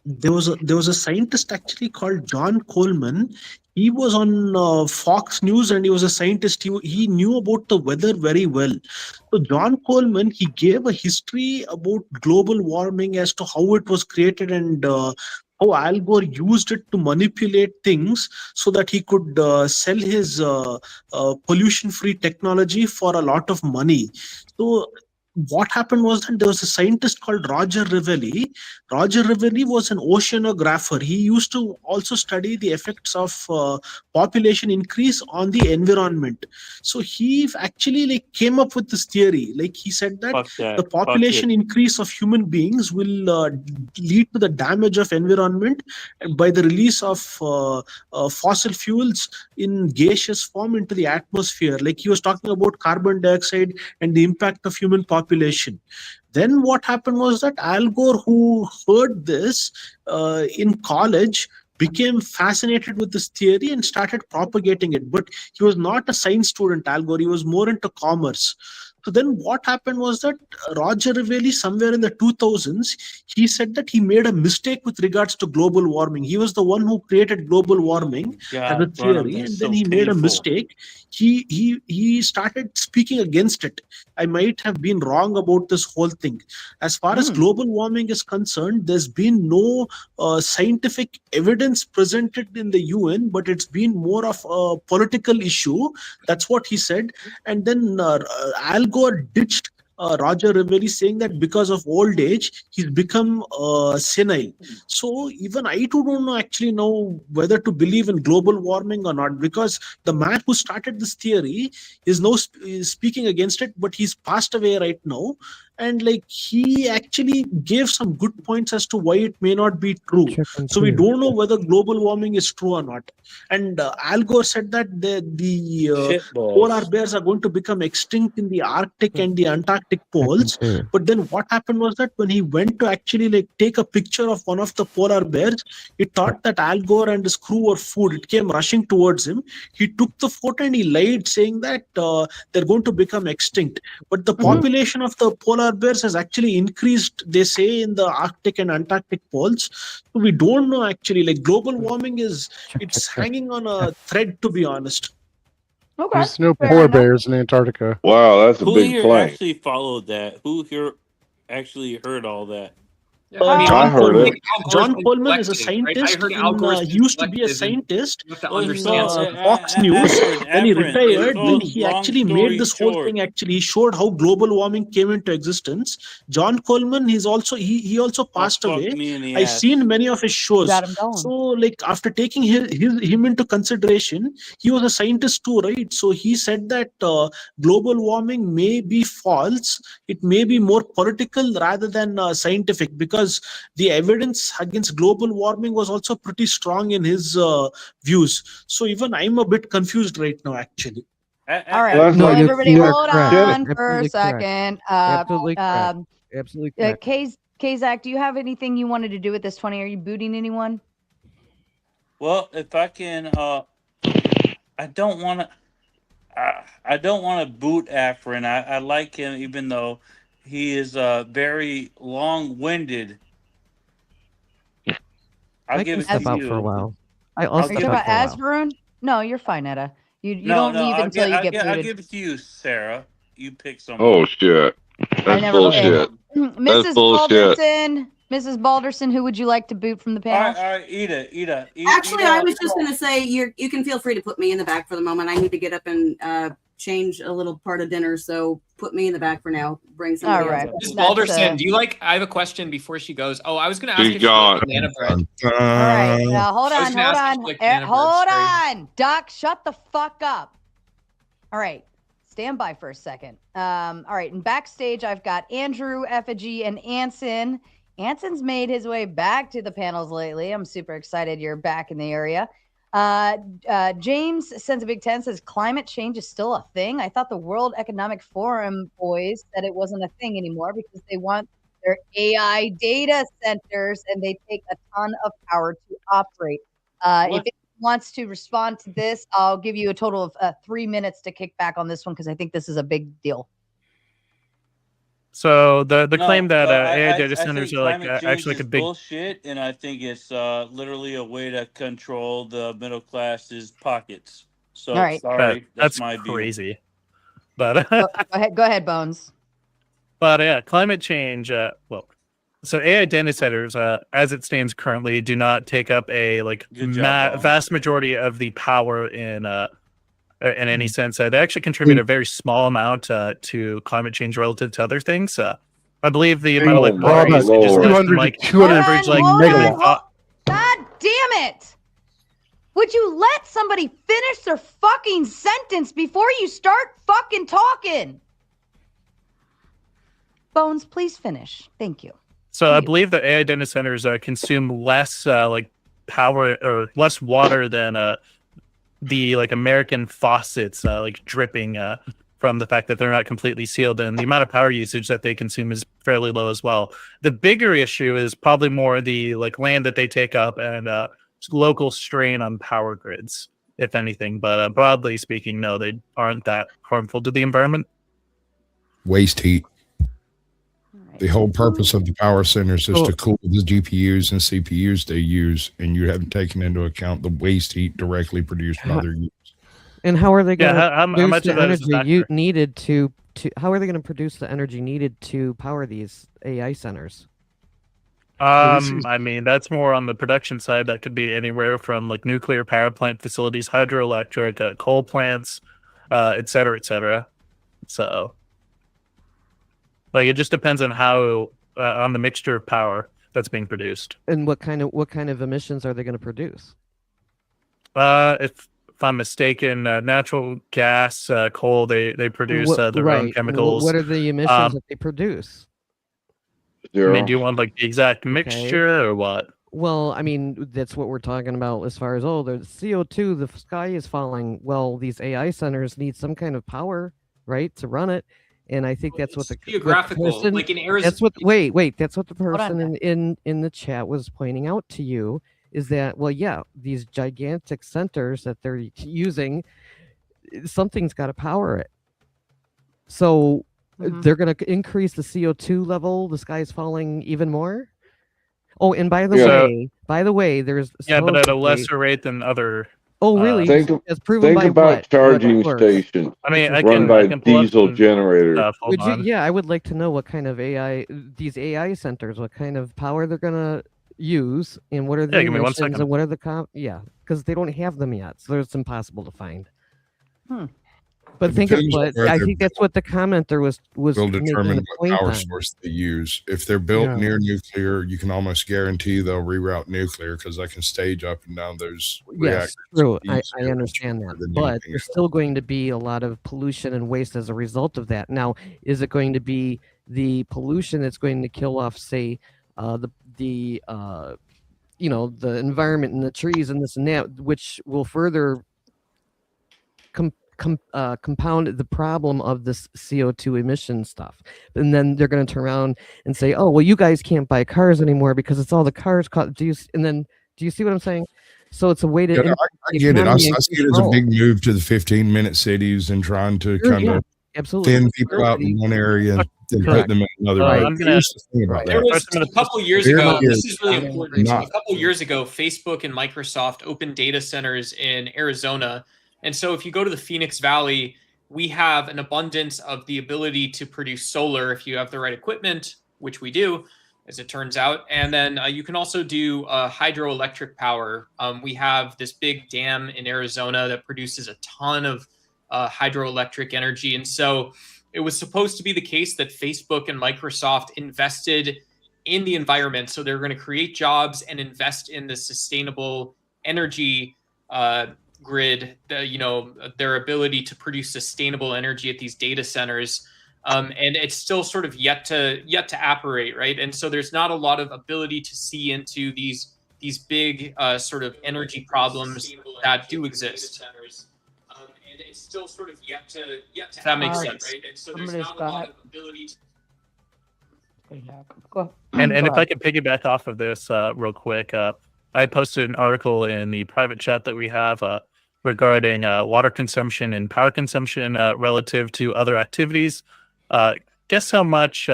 there was a scientist actually called John Coleman. He was on Fox News and he was a scientist. He knew about the weather very well. So John Coleman, he gave a history about global warming as to how it was created and how Al Gore used it to manipulate things so that he could sell his pollution-free technology for a lot of money. So what happened was that there was a scientist called Roger Rivelli. Roger Rivelli was an oceanographer. He used to also study the effects of population increase on the environment. So he actually came up with this theory. He said that the population increase of human beings will lead to the damage of environment by the release of fossil fuels in gaseous form into the atmosphere. He was talking about carbon dioxide and the impact of human population. Then what happened was that Al Gore, who heard this in college, became fascinated with this theory and started propagating it. But he was not a science student, Al Gore. He was more into commerce. So then what happened was that Roger Rivelli, somewhere in the 2000s, he said that he made a mistake with regards to global warming. He was the one who created global warming as a theory, and then he made a mistake. He started speaking against it. I might have been wrong about this whole thing. As far as global warming is concerned, there's been no scientific evidence presented in the UN, but it's been more of a political issue. That's what he said. And then Al Gore ditched Roger Rivelli, saying that because of old age, he's become senile. So even I too don't know whether to believe in global warming or not, because the man who started this theory is now speaking against it, but he's passed away right now. And he actually gave some good points as to why it may not be true. So we don't know whether global warming is true or not. And Al Gore said that the polar bears are going to become extinct in the Arctic and the Antarctic poles. But then what happened was that when he went to actually take a picture of one of the polar bears, he thought that Al Gore and his crew were food. It came rushing towards him. He took the photo and he lied, saying that they're going to become extinct. But the population of the polar bears has actually increased, they say, in the Arctic and Antarctic poles. So we don't know actually. Global warming it's hanging on a thread, to be honest. Okay. There's no polar bears in Antarctica. Wow, that's a Who big here claim. actually followed that? Who here actually heard all that. I heard it. John Coleman is a scientist. He used to be a scientist in Fox News. When he retired, then he actually made this whole thing. Actually, he showed how global warming came into existence. John Coleman, he also passed away. I've seen many of his shows. So, like after taking him into consideration, he was a scientist too, right? So he said that global warming may be false. It may be more political rather than scientific, because the evidence against global warming was also pretty strong in his views. So even I'm a bit confused right now, actually. All right, so everybody hold on for a second. Absolutely correct. Absolutely correct. Kazak, do you have anything you wanted to do with this 20? Are you booting anyone? Well, if I can, I don't want to boot Afrin. I like him, even though he is very long-winded. I can step out for a while. Are you about Asvarun? No, you're fine, Etta. You don't leave until you get booted. I'll give it to you, Sarah. You pick someone. Oh shit! That's bullshit. Mrs. Balderson, Mrs. Balderson, who would you like to boot from the panel? All right, Ida. Actually, I was just going to say you can feel free to put me in the back for the moment. I need to get up and change a little part of dinner, so put me in the back for now. Bring somebody else up. Ms. Balderson, do you like? I have a question before she goes. Oh, I was going to ask if you like banana bread. All right, now hold on. Doc, shut the fuck up. All right, stand by for a second. All right, and backstage, I've got Andrew, Effigy, and Anson. Anson's made his way back to the panels lately. I'm super excited you're back in the area. James sends a big 10, says climate change is still a thing. I thought the World Economic Forum boys said it wasn't a thing anymore because they want their AI data centers and they take a ton of power to operate. If it wants to respond to this, I'll give you a total of 3 minutes to kick back on this one because I think this is a big deal. So the claim that AI data centers are like actually like a big bullshit, and I think it's literally a way to control the middle class's pockets. So all right. sorry, that's my crazy. But go ahead, Bones. But yeah, climate change. So AI data centers, as it stands currently, do not take up a vast majority of the power in any sense. They actually contribute a very small amount to climate change relative to other things. I believe the amount of power usage is less than 200 megawatts. God damn it! Would you let somebody finish their fucking sentence before you start fucking talking? Bones, please finish. Thank you. So I believe that AI data centers consume less power or less water than the American faucets dripping from the fact that they're not completely sealed, and the amount of power usage that they consume is fairly low as well. The bigger issue is probably more the land that they take up and local strain on power grids, if anything. But broadly speaking, no, they aren't that harmful to the environment. Waste heat. The whole purpose of the power centers is to cool the GPUs and CPUs they use, and you haven't taken into account the waste heat directly produced by their use. And how are they going to how much produce of the that is a energy factor? needed to? How are they going to produce the energy needed to power these AI centers? I mean, that's more on the production side. That could be anywhere from nuclear power plant facilities, hydroelectric, coal plants, et cetera, et cetera. So, it just depends on how on the mixture of power that's being produced. And what kind of emissions are they going to produce? If I'm mistaken, natural gas, coal, they produce their own chemicals. What are the emissions that they produce? I mean, do you want the exact mixture or what? Well, I mean, that's what we're talking about as far as, the CO2, the sky is falling. Well, these AI centers need some kind of power, right, to run it. And I think that's what the geographical, person, like in Arizona. That's what. Wait. That's what the person in the chat was pointing out to you. Is that these gigantic centers that they're using, something's got to power it. So they're going to increase the CO2 level. The sky's falling even more. Oh, and by the way, there's but at a lesser rate than other Oh, really? Think As proven by about what? charging What source? stations I mean, I run can by pull up diesel some generators. stuff. Hold Would you, on. yeah, I would like to know what kind of AI, these AI centers, what kind of power they're gonna use, and what are the Yeah, give me 1 emissions, second. and what are the yeah, because they don't have them yet, so it's impossible to find. But It think of depends on what where I they're think that's what the commenter was will making determine the what point power on. source they use. If they're built near nuclear, you can almost guarantee they'll reroute nuclear because they can stage up and down those Yes, reactors. true. I easier understand that, than but anything there's still going to be a lot of pollution and waste as a result of that. Now, is it going to be the pollution that's going to kill off, say, the you know, the environment and the trees and this and that, which will further compound the problem of this CO2 emission stuff? And then they're going to turn around and say, "Oh, well, you guys can't buy cars anymore because it's all the cars." Do you see what I'm saying? So it's a way to. Yeah, I get it. I see it as a big move to the 15-minute cities and trying to kind of absolutely thin people out in one area and then put them in another. I'm gonna- Here's the thing about There that. was a couple years Here ago. it This is. is really important. Not- A couple years ago, Facebook and Microsoft opened data centers in Arizona, and so if you go to the Phoenix Valley, we have an abundance of the ability to produce solar if you have the right equipment, which we do, as it turns out. And then you can also do hydroelectric power. We have this big dam in Arizona that produces a ton of hydroelectric energy, and so it was supposed to be the case that Facebook and Microsoft invested in the environment. So they're going to create jobs and invest in the sustainable energy grid, their ability to produce sustainable energy at these data centers. And it's still sort of yet to operate, right? And so there's not a lot of ability to see into these big sort of energy problems that do exist. And it's still sort of yet to if that makes sense, right? And so there's not a lot of ability to And Go if I ahead. could piggyback off of this real quick, I posted an article in the private chat that we have regarding water consumption and power consumption relative to other activities. Guess how much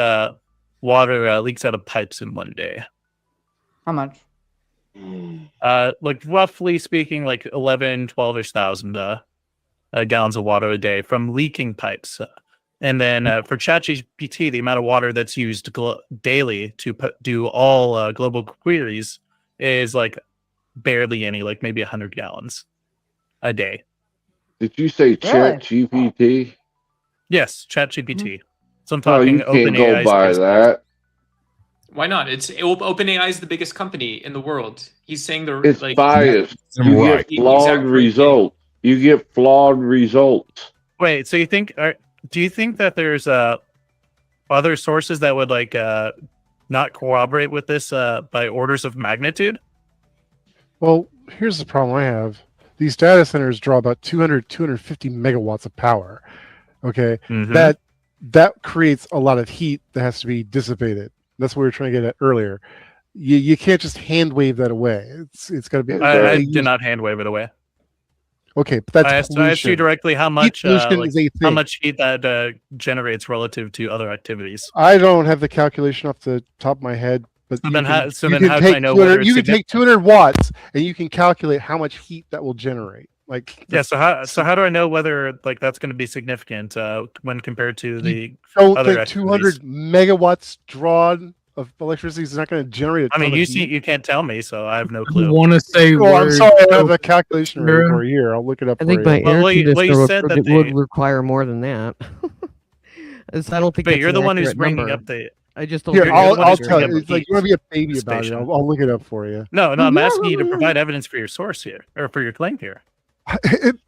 water leaks out of pipes in one day? How much? Like roughly speaking, like 12-ish thousand gallons of water a day from leaking pipes. And then for ChatGPT, the amount of water that's used daily to do all global queries is like barely any, like maybe 100 gallons a day. Did you say Chat GPT? Yes, ChatGPT. So I'm Oh, talking you can't go OpenAI's by biggest- that. Why not? OpenAI is the biggest company in the world. He's saying It's biased. You get flawed results. You get flawed results. Wait, so do you think that there's other sources that would like not corroborate with this by orders of magnitude? Well, here's the problem I have. These data centers draw about 250 megawatts of power. Okay, Mhm. that creates a lot of heat that has to be dissipated. That's what we were trying to get at earlier. You can't just hand wave that away. It's got to be. I did not hand wave it away. Okay, but that's I asked you pollution. directly how much pollution is a how thing. much heat that generates relative to other activities. I don't have the calculation off the top of my head, but So you then can- how- you so then can how do I take know 200 whether it's you can take 200 watts and you can calculate how much heat that will generate. Like Yeah, so how do I know whether like that's going to be significant when compared to the don't other think 200 megawatts drawn of electricity is not going to generate a I mean, ton you of see, heat. you can't tell me, so I have no I clue. want to say Oh, I'm words. sorry, I don't have the calculation ready Sarah? for a year. I'll look it up I for think you. my air conditioner said that would they- require more than that. I don't think. But that's you're an the one who's accurate bringing number. up the. I just don't. Here, think I'll that's tell accurate. you. It's like you want to be a baby about it. I'll look it up for you. No, I'm asking you to provide evidence for your source here, or for your claim here.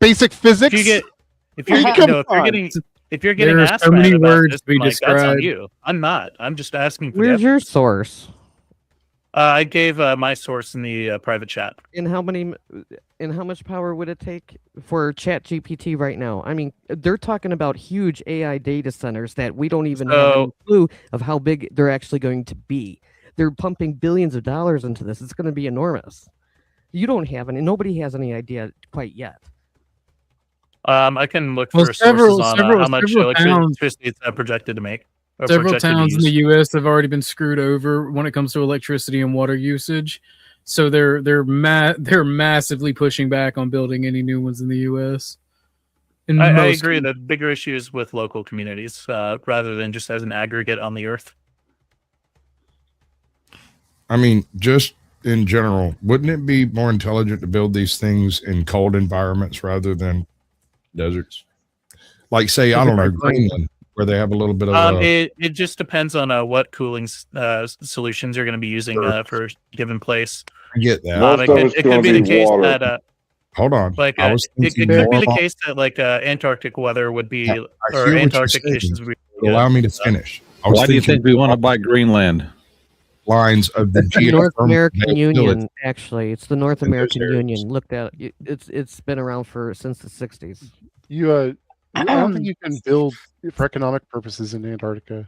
Basic physics. If you're Come getting, on. if you're getting There are asked so many about words this, to be like, that's on described. you. I'm not. I'm just asking for. Where's your source? I gave my source in the private chat. And how much power would it take for ChatGPT right now? I mean, they're talking about huge AI data centers that we don't even have any clue of how big they're actually going to be. They're pumping billions of dollars into this. It's going to be enormous. You don't have any. Nobody has any idea quite yet. I can look Well, for several- sources on several- how much several towns- electricity it's projected to make. or Several projected to towns in use. the U.S. have already been screwed over when it comes to electricity and water usage. So they're massively pushing back on building any new ones in the U.S. I agree that bigger issues with local communities rather than just as an aggregate on the earth. I mean, just in general, wouldn't it be more intelligent to build these things in cold environments rather than deserts? Like, say, I don't know, Greenland, where they have a little bit of. It just depends on what cooling solutions you're going to be using for a given place. I get that. It could be the case that. Hold on. Like it could be the case that like Antarctic weather would be, or Antarctic conditions would be. Allow me to finish. Why do you think we want to buy Greenland? Lines of the North American Union. Actually, it's the North American Union. Looked at it's been around since the 60s. I don't think you can build for economic purposes in Antarctica.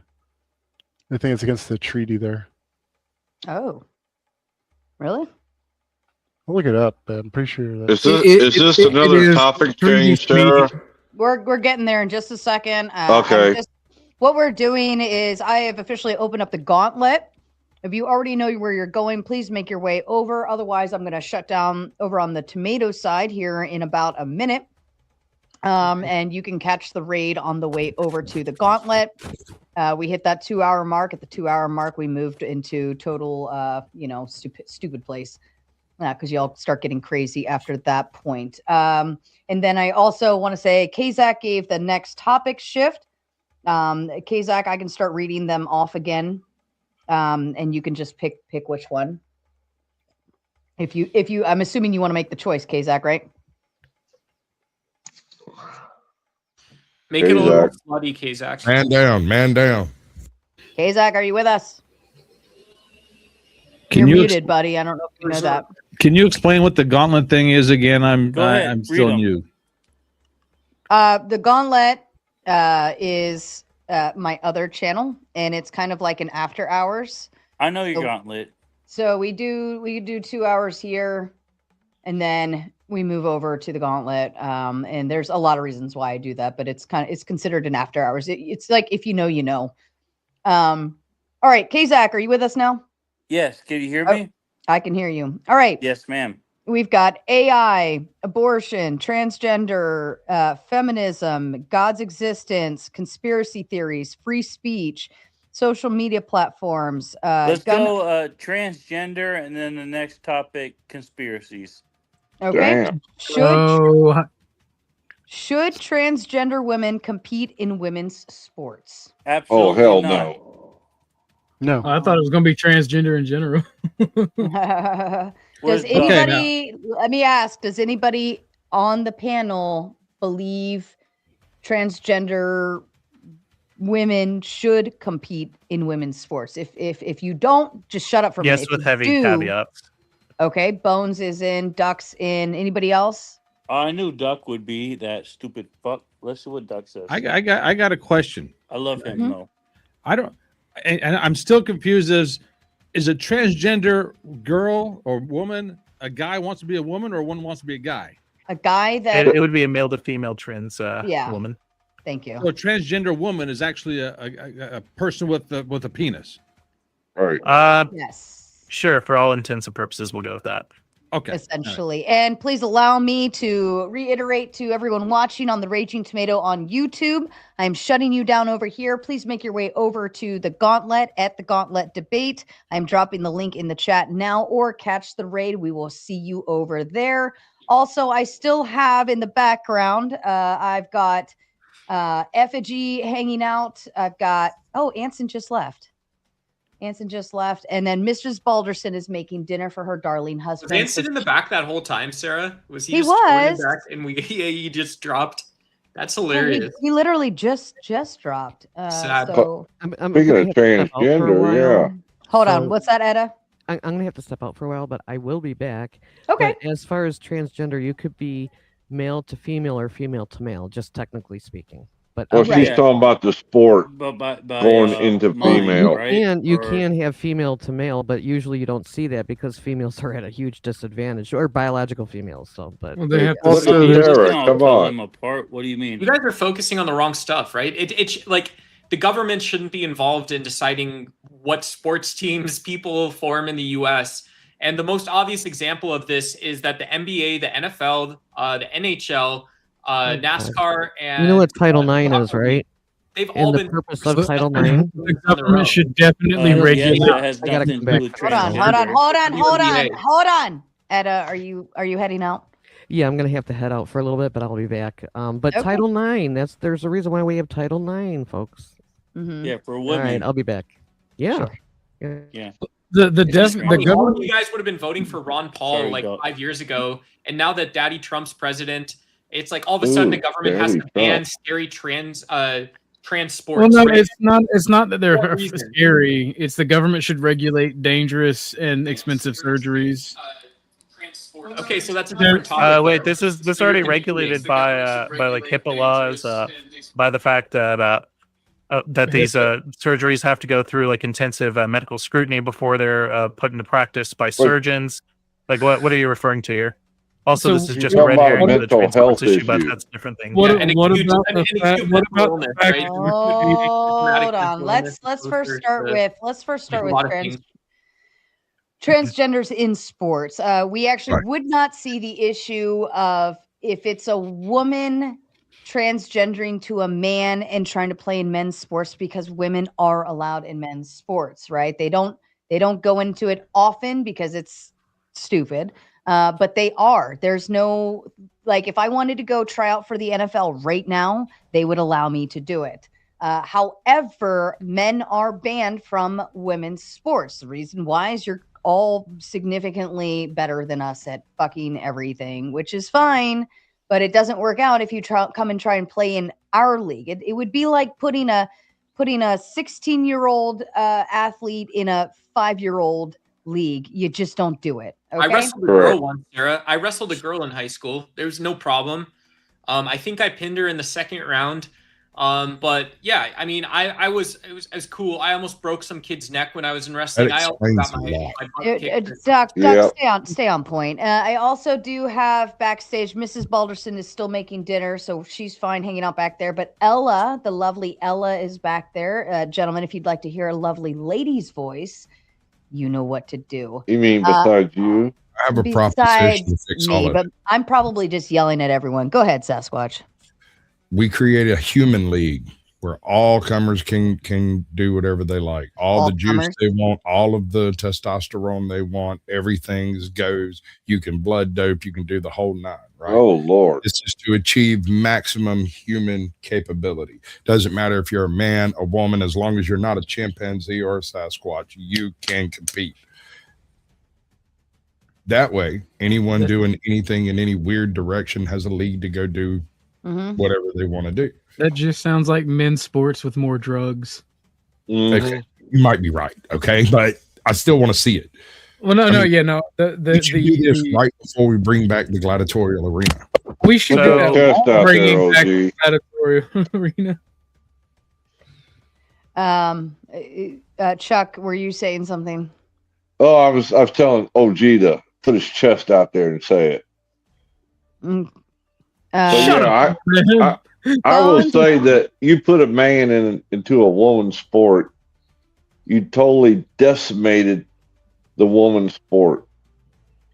I think it's against the treaty there. Oh, really? I'll look it up, but I'm pretty sure that is this another topic change, Sarah? We're getting there in just a second. Okay. What we're doing is I have officially opened up the gauntlet. If you already know where you're going, please make your way over. Otherwise, I'm going to shut down over on the tomato side here in about a minute. And you can catch the raid on the way over to the gauntlet. We hit that 2-hour mark. At the 2-hour mark, we moved into total, stupid place. Because y'all start getting crazy after that point. And then I also want to say Kazak gave the next topic shift. Kazak, I can start reading them off again. And you can just pick which one. If you, I'm assuming you want to make the choice, Kazak, right? Make it a little bloody, Kazak. Man down. Kazak, are you with us? You're muted, buddy. I don't know if you know that. Can you explain what the gauntlet thing is again? I'm still new. The gauntlet is my other channel, and it's kind of like an after hours. I know your gauntlet. So we do 2 hours here, and then we move over to the gauntlet. And there's a lot of reasons why I do that, but it's considered an after hours. It's like if you know, you know. All right, Kazak, are you with us now? Yes. Can you hear me? I can hear you. All right. Yes, ma'am. We've got AI, abortion, transgender, feminism, God's existence, conspiracy theories, free speech, social media platforms. Let's go transgender, and then the next topic, conspiracies. Okay. Damn. Should transgender women compete in women's sports? Absolutely. Oh, hell not. no. No. I thought it was going to be transgender in general. Does anybody, let me ask, does anybody on the panel believe transgender women should compete in women's sports? If you don't, just shut up for a minute. Yes, with heavy caveats. Okay, Bones is in, Duck's in. Anybody else? I knew Duck would be that stupid fuck. Let's see what Duck says. I got a question. I love him though. I don't, and I'm still confused. Is a transgender girl or woman a guy wants to be a woman, or one wants to be a guy? A guy that it would be a male to female trans woman. Thank you. So a transgender woman is actually a person with a penis. Right. Yes. Sure. For all intents and purposes, we'll go with that. Okay. Essentially. And please allow me to reiterate to everyone watching on the Raging Tomato on YouTube, I'm shutting you down over here. Please make your way over to the Gauntlet at the Gauntlet Debate. I'm dropping the link in the chat now, or catch the raid. We will see you over there. Also, I still have in the background, I've got Effigy hanging out. I've got, Anson just left. And then Mrs. Balderson is making dinner for her darling husband. Was Anson in the back that whole time, Sarah? Was he? He just was. Back and he just dropped. That's hilarious. He literally just dropped. Sad. So Speaking of transgender, yeah. Hold on. What's that, Etta? I'm gonna have to step out for a while, but I will be back. Okay. But as far as transgender, you could be male to female or female to male, just technically speaking. But Well, she's talking about the sport going into Well, female. you can have female to male, but usually you don't see that because females are at a huge disadvantage, or biological females. So, but Well, they have to Also, Sarah, come on. Them apart. What do you mean? You guys are focusing on the wrong stuff, right? It's like the government shouldn't be involved in deciding what sports teams people form in the U.S. And the most obvious example of this is that the NBA, the NFL, the NHL, NASCAR, and You know what Title IX is, right? they've And all the been purpose of Title IX. The government should definitely regulate. I gotta come back. Hold on. Etta, are you heading out? Yeah, I'm gonna have to head out for a little bit, but I'll be back. But Okay. Title IX, there's a reason why we have Title IX, folks. Yeah, for All women. right, I'll be back. Yeah. Yeah. The All of government. you guys would have been voting for Ron Paul Sorry, like Doc. 5 years ago, and now that Daddy Trump's president, it's like all of a sudden the government has to Daddy ban Trump. scary trans Well, sports. no, right? it's not. It's not that they're What reason? scary. It's the government should regulate dangerous and expensive surgeries. Okay, so that's a different topic. Wait, this is already regulated by like HIPAA laws, by the fact about that these surgeries have to go through like intensive medical scrutiny before they're put into practice by surgeons. Like what are you referring to here? Also, So this is just You're a red talking about herring a with the mental trans sports health issue, but issue. that's a different thing. What, and what acute- about and the acute fact? What mental about illness, the fact? right? Hold on. illness Let's goes first through start the- with a lot of things. transgenders in sports. We actually Right. would not see the issue of if it's a woman transgendering to a man and trying to play in men's sports, because women are allowed in men's sports, right? They don't go into it often because it's stupid. But they are. There's no, like, if I wanted to go try out for the NFL right now, they would allow me to do it. However, men are banned from women's sports. The reason why is you're all significantly better than us at fucking everything, which is fine, but it doesn't work out if you come and try and play in our league. It would be like putting a 16-year-old athlete in a 5-year-old league. You just don't do it. Okay? I wrestled a girl once, Sarah. I wrestled a girl in high school. There was no problem. I think I pinned her in the second round. But yeah, I mean, it was cool. I almost broke some kid's neck when I was in wrestling. That I also explains got a my lot. butt kicked. Doc, Yep. stay on point. I also do have backstage. Mrs. Balderson is still making dinner, so she's fine hanging out back there. But Ella, the lovely Ella, is back there. Gentlemen, if you'd like to hear a lovely lady's voice, you know what to do. You mean besides you? I have a proposition Besides to fix all me, of but it. I'm probably just yelling at everyone. Go ahead, Sasquatch. We create a human league where all comers can do whatever they like. All the juice All-comers? they want, all of the testosterone they want, everything goes. You can blood dope, you can do the whole nine, right? Oh Lord. This is to achieve maximum human capability. Doesn't matter if you're a man, a woman, as long as you're not a chimpanzee or a Sasquatch, you can compete. That way, anyone doing anything in any weird direction has a league to go do Mhm. whatever they want to do. That just sounds like men's sports with more drugs. Okay, you might be right. Okay, but I still want to see it. Well, no, I no, mean, yeah, no. We should do this right before we bring back the gladiatorial arena. We should Put do that that. chest out Bringing there, back OG. the gladiatorial arena. Chuck, were you saying something? Oh, I was telling OG to put his chest out there and say it. Mm. But yeah, I will say that you put a man into a woman's sport, you totally decimated the woman's sport.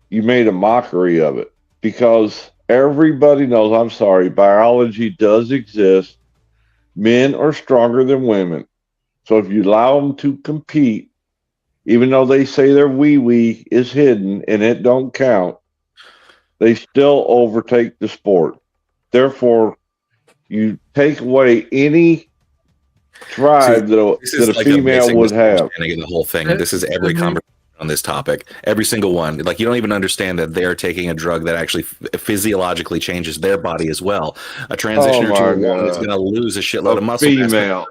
You made a mockery of it because everybody knows, I'm sorry, biology does exist. Men are stronger than women. So if you allow them to compete, even though they say their wee-wee is hidden and it don't count, they still overtake the sport. Therefore, you take away any drive that This is a like female basic would have. misunderstanding of the whole thing. This is every conversation on this topic, every single one. Like, you don't even understand that they're taking a drug that actually physiologically changes their body as well. A transitioner to a woman is going to lose a shitload of muscle mass. Female.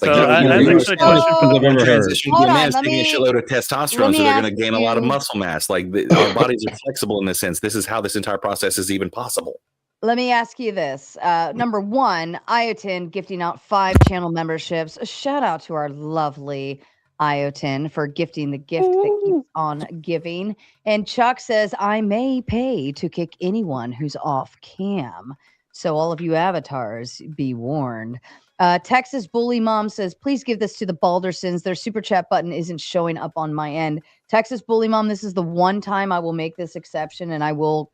Like, So, you that's know, actually a question from the when I've ever heard. transition to Hold a on, man is let taking a me- shitload of let testosterone, me so they're going ask to gain a lot of you- muscle mass. Like, our bodies are flexible in this sense. This is how this entire process is even possible. Let me ask you this. Number one, Iotin gifting out 5 channel memberships. A shout out to our lovely Iotin for gifting the gift that keeps on giving. And Chuck says, I may pay to kick anyone who's off cam. So all of you avatars, be warned. Texas Bully Mom says, please give this to the Baldersons. Their super chat button isn't showing up on my end. Texas Bully Mom, this is the one time I will make this exception, and I will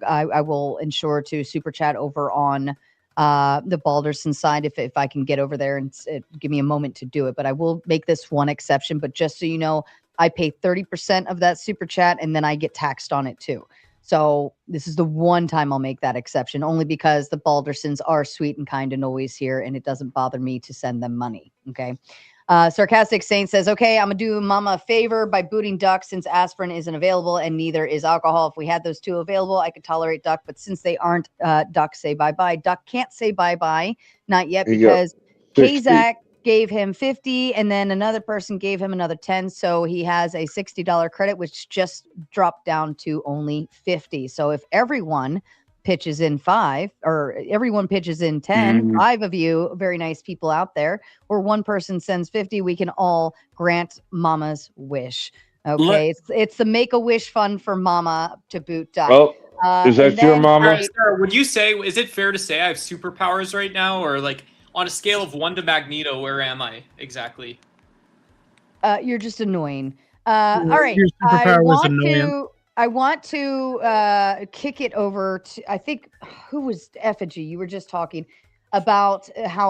ensure to super chat over on the Balderson side if I can get over there and give me a moment to do it. But I will make this one exception. But just so you know, I pay 30% of that super chat, and then I get taxed on it too. So this is the one time I'll make that exception, only because the Baldersons are sweet and kind and always here, and it doesn't bother me to send them money. Okay. Sarcastic Saint says, okay, I'm going to do Mama a favor by booting Duck since aspirin isn't available and neither is alcohol. If we had those two available, I could tolerate Duck, but since they aren't, Duck, say bye-bye. Duck can't say bye-bye, not yet, because Kazak gave him 50 and then another person gave him another 10, so he has a $60 credit, which just dropped down to only 50. So if everyone pitches in 5, or everyone pitches in 10, 5 of you very nice people out there, or one person sends 50, we can all grant Mama's wish. Okay, it's the Make-A-Wish fund for Mama to boot Duck. Well, is that your mama? All right, Sarah, would you say, is it fair to say I have superpowers right now, or like on a scale of 1 to Magneto, where am I exactly? You're just annoying. All right. I want to kick it over to, I think, who was Effigy? You were just talking about how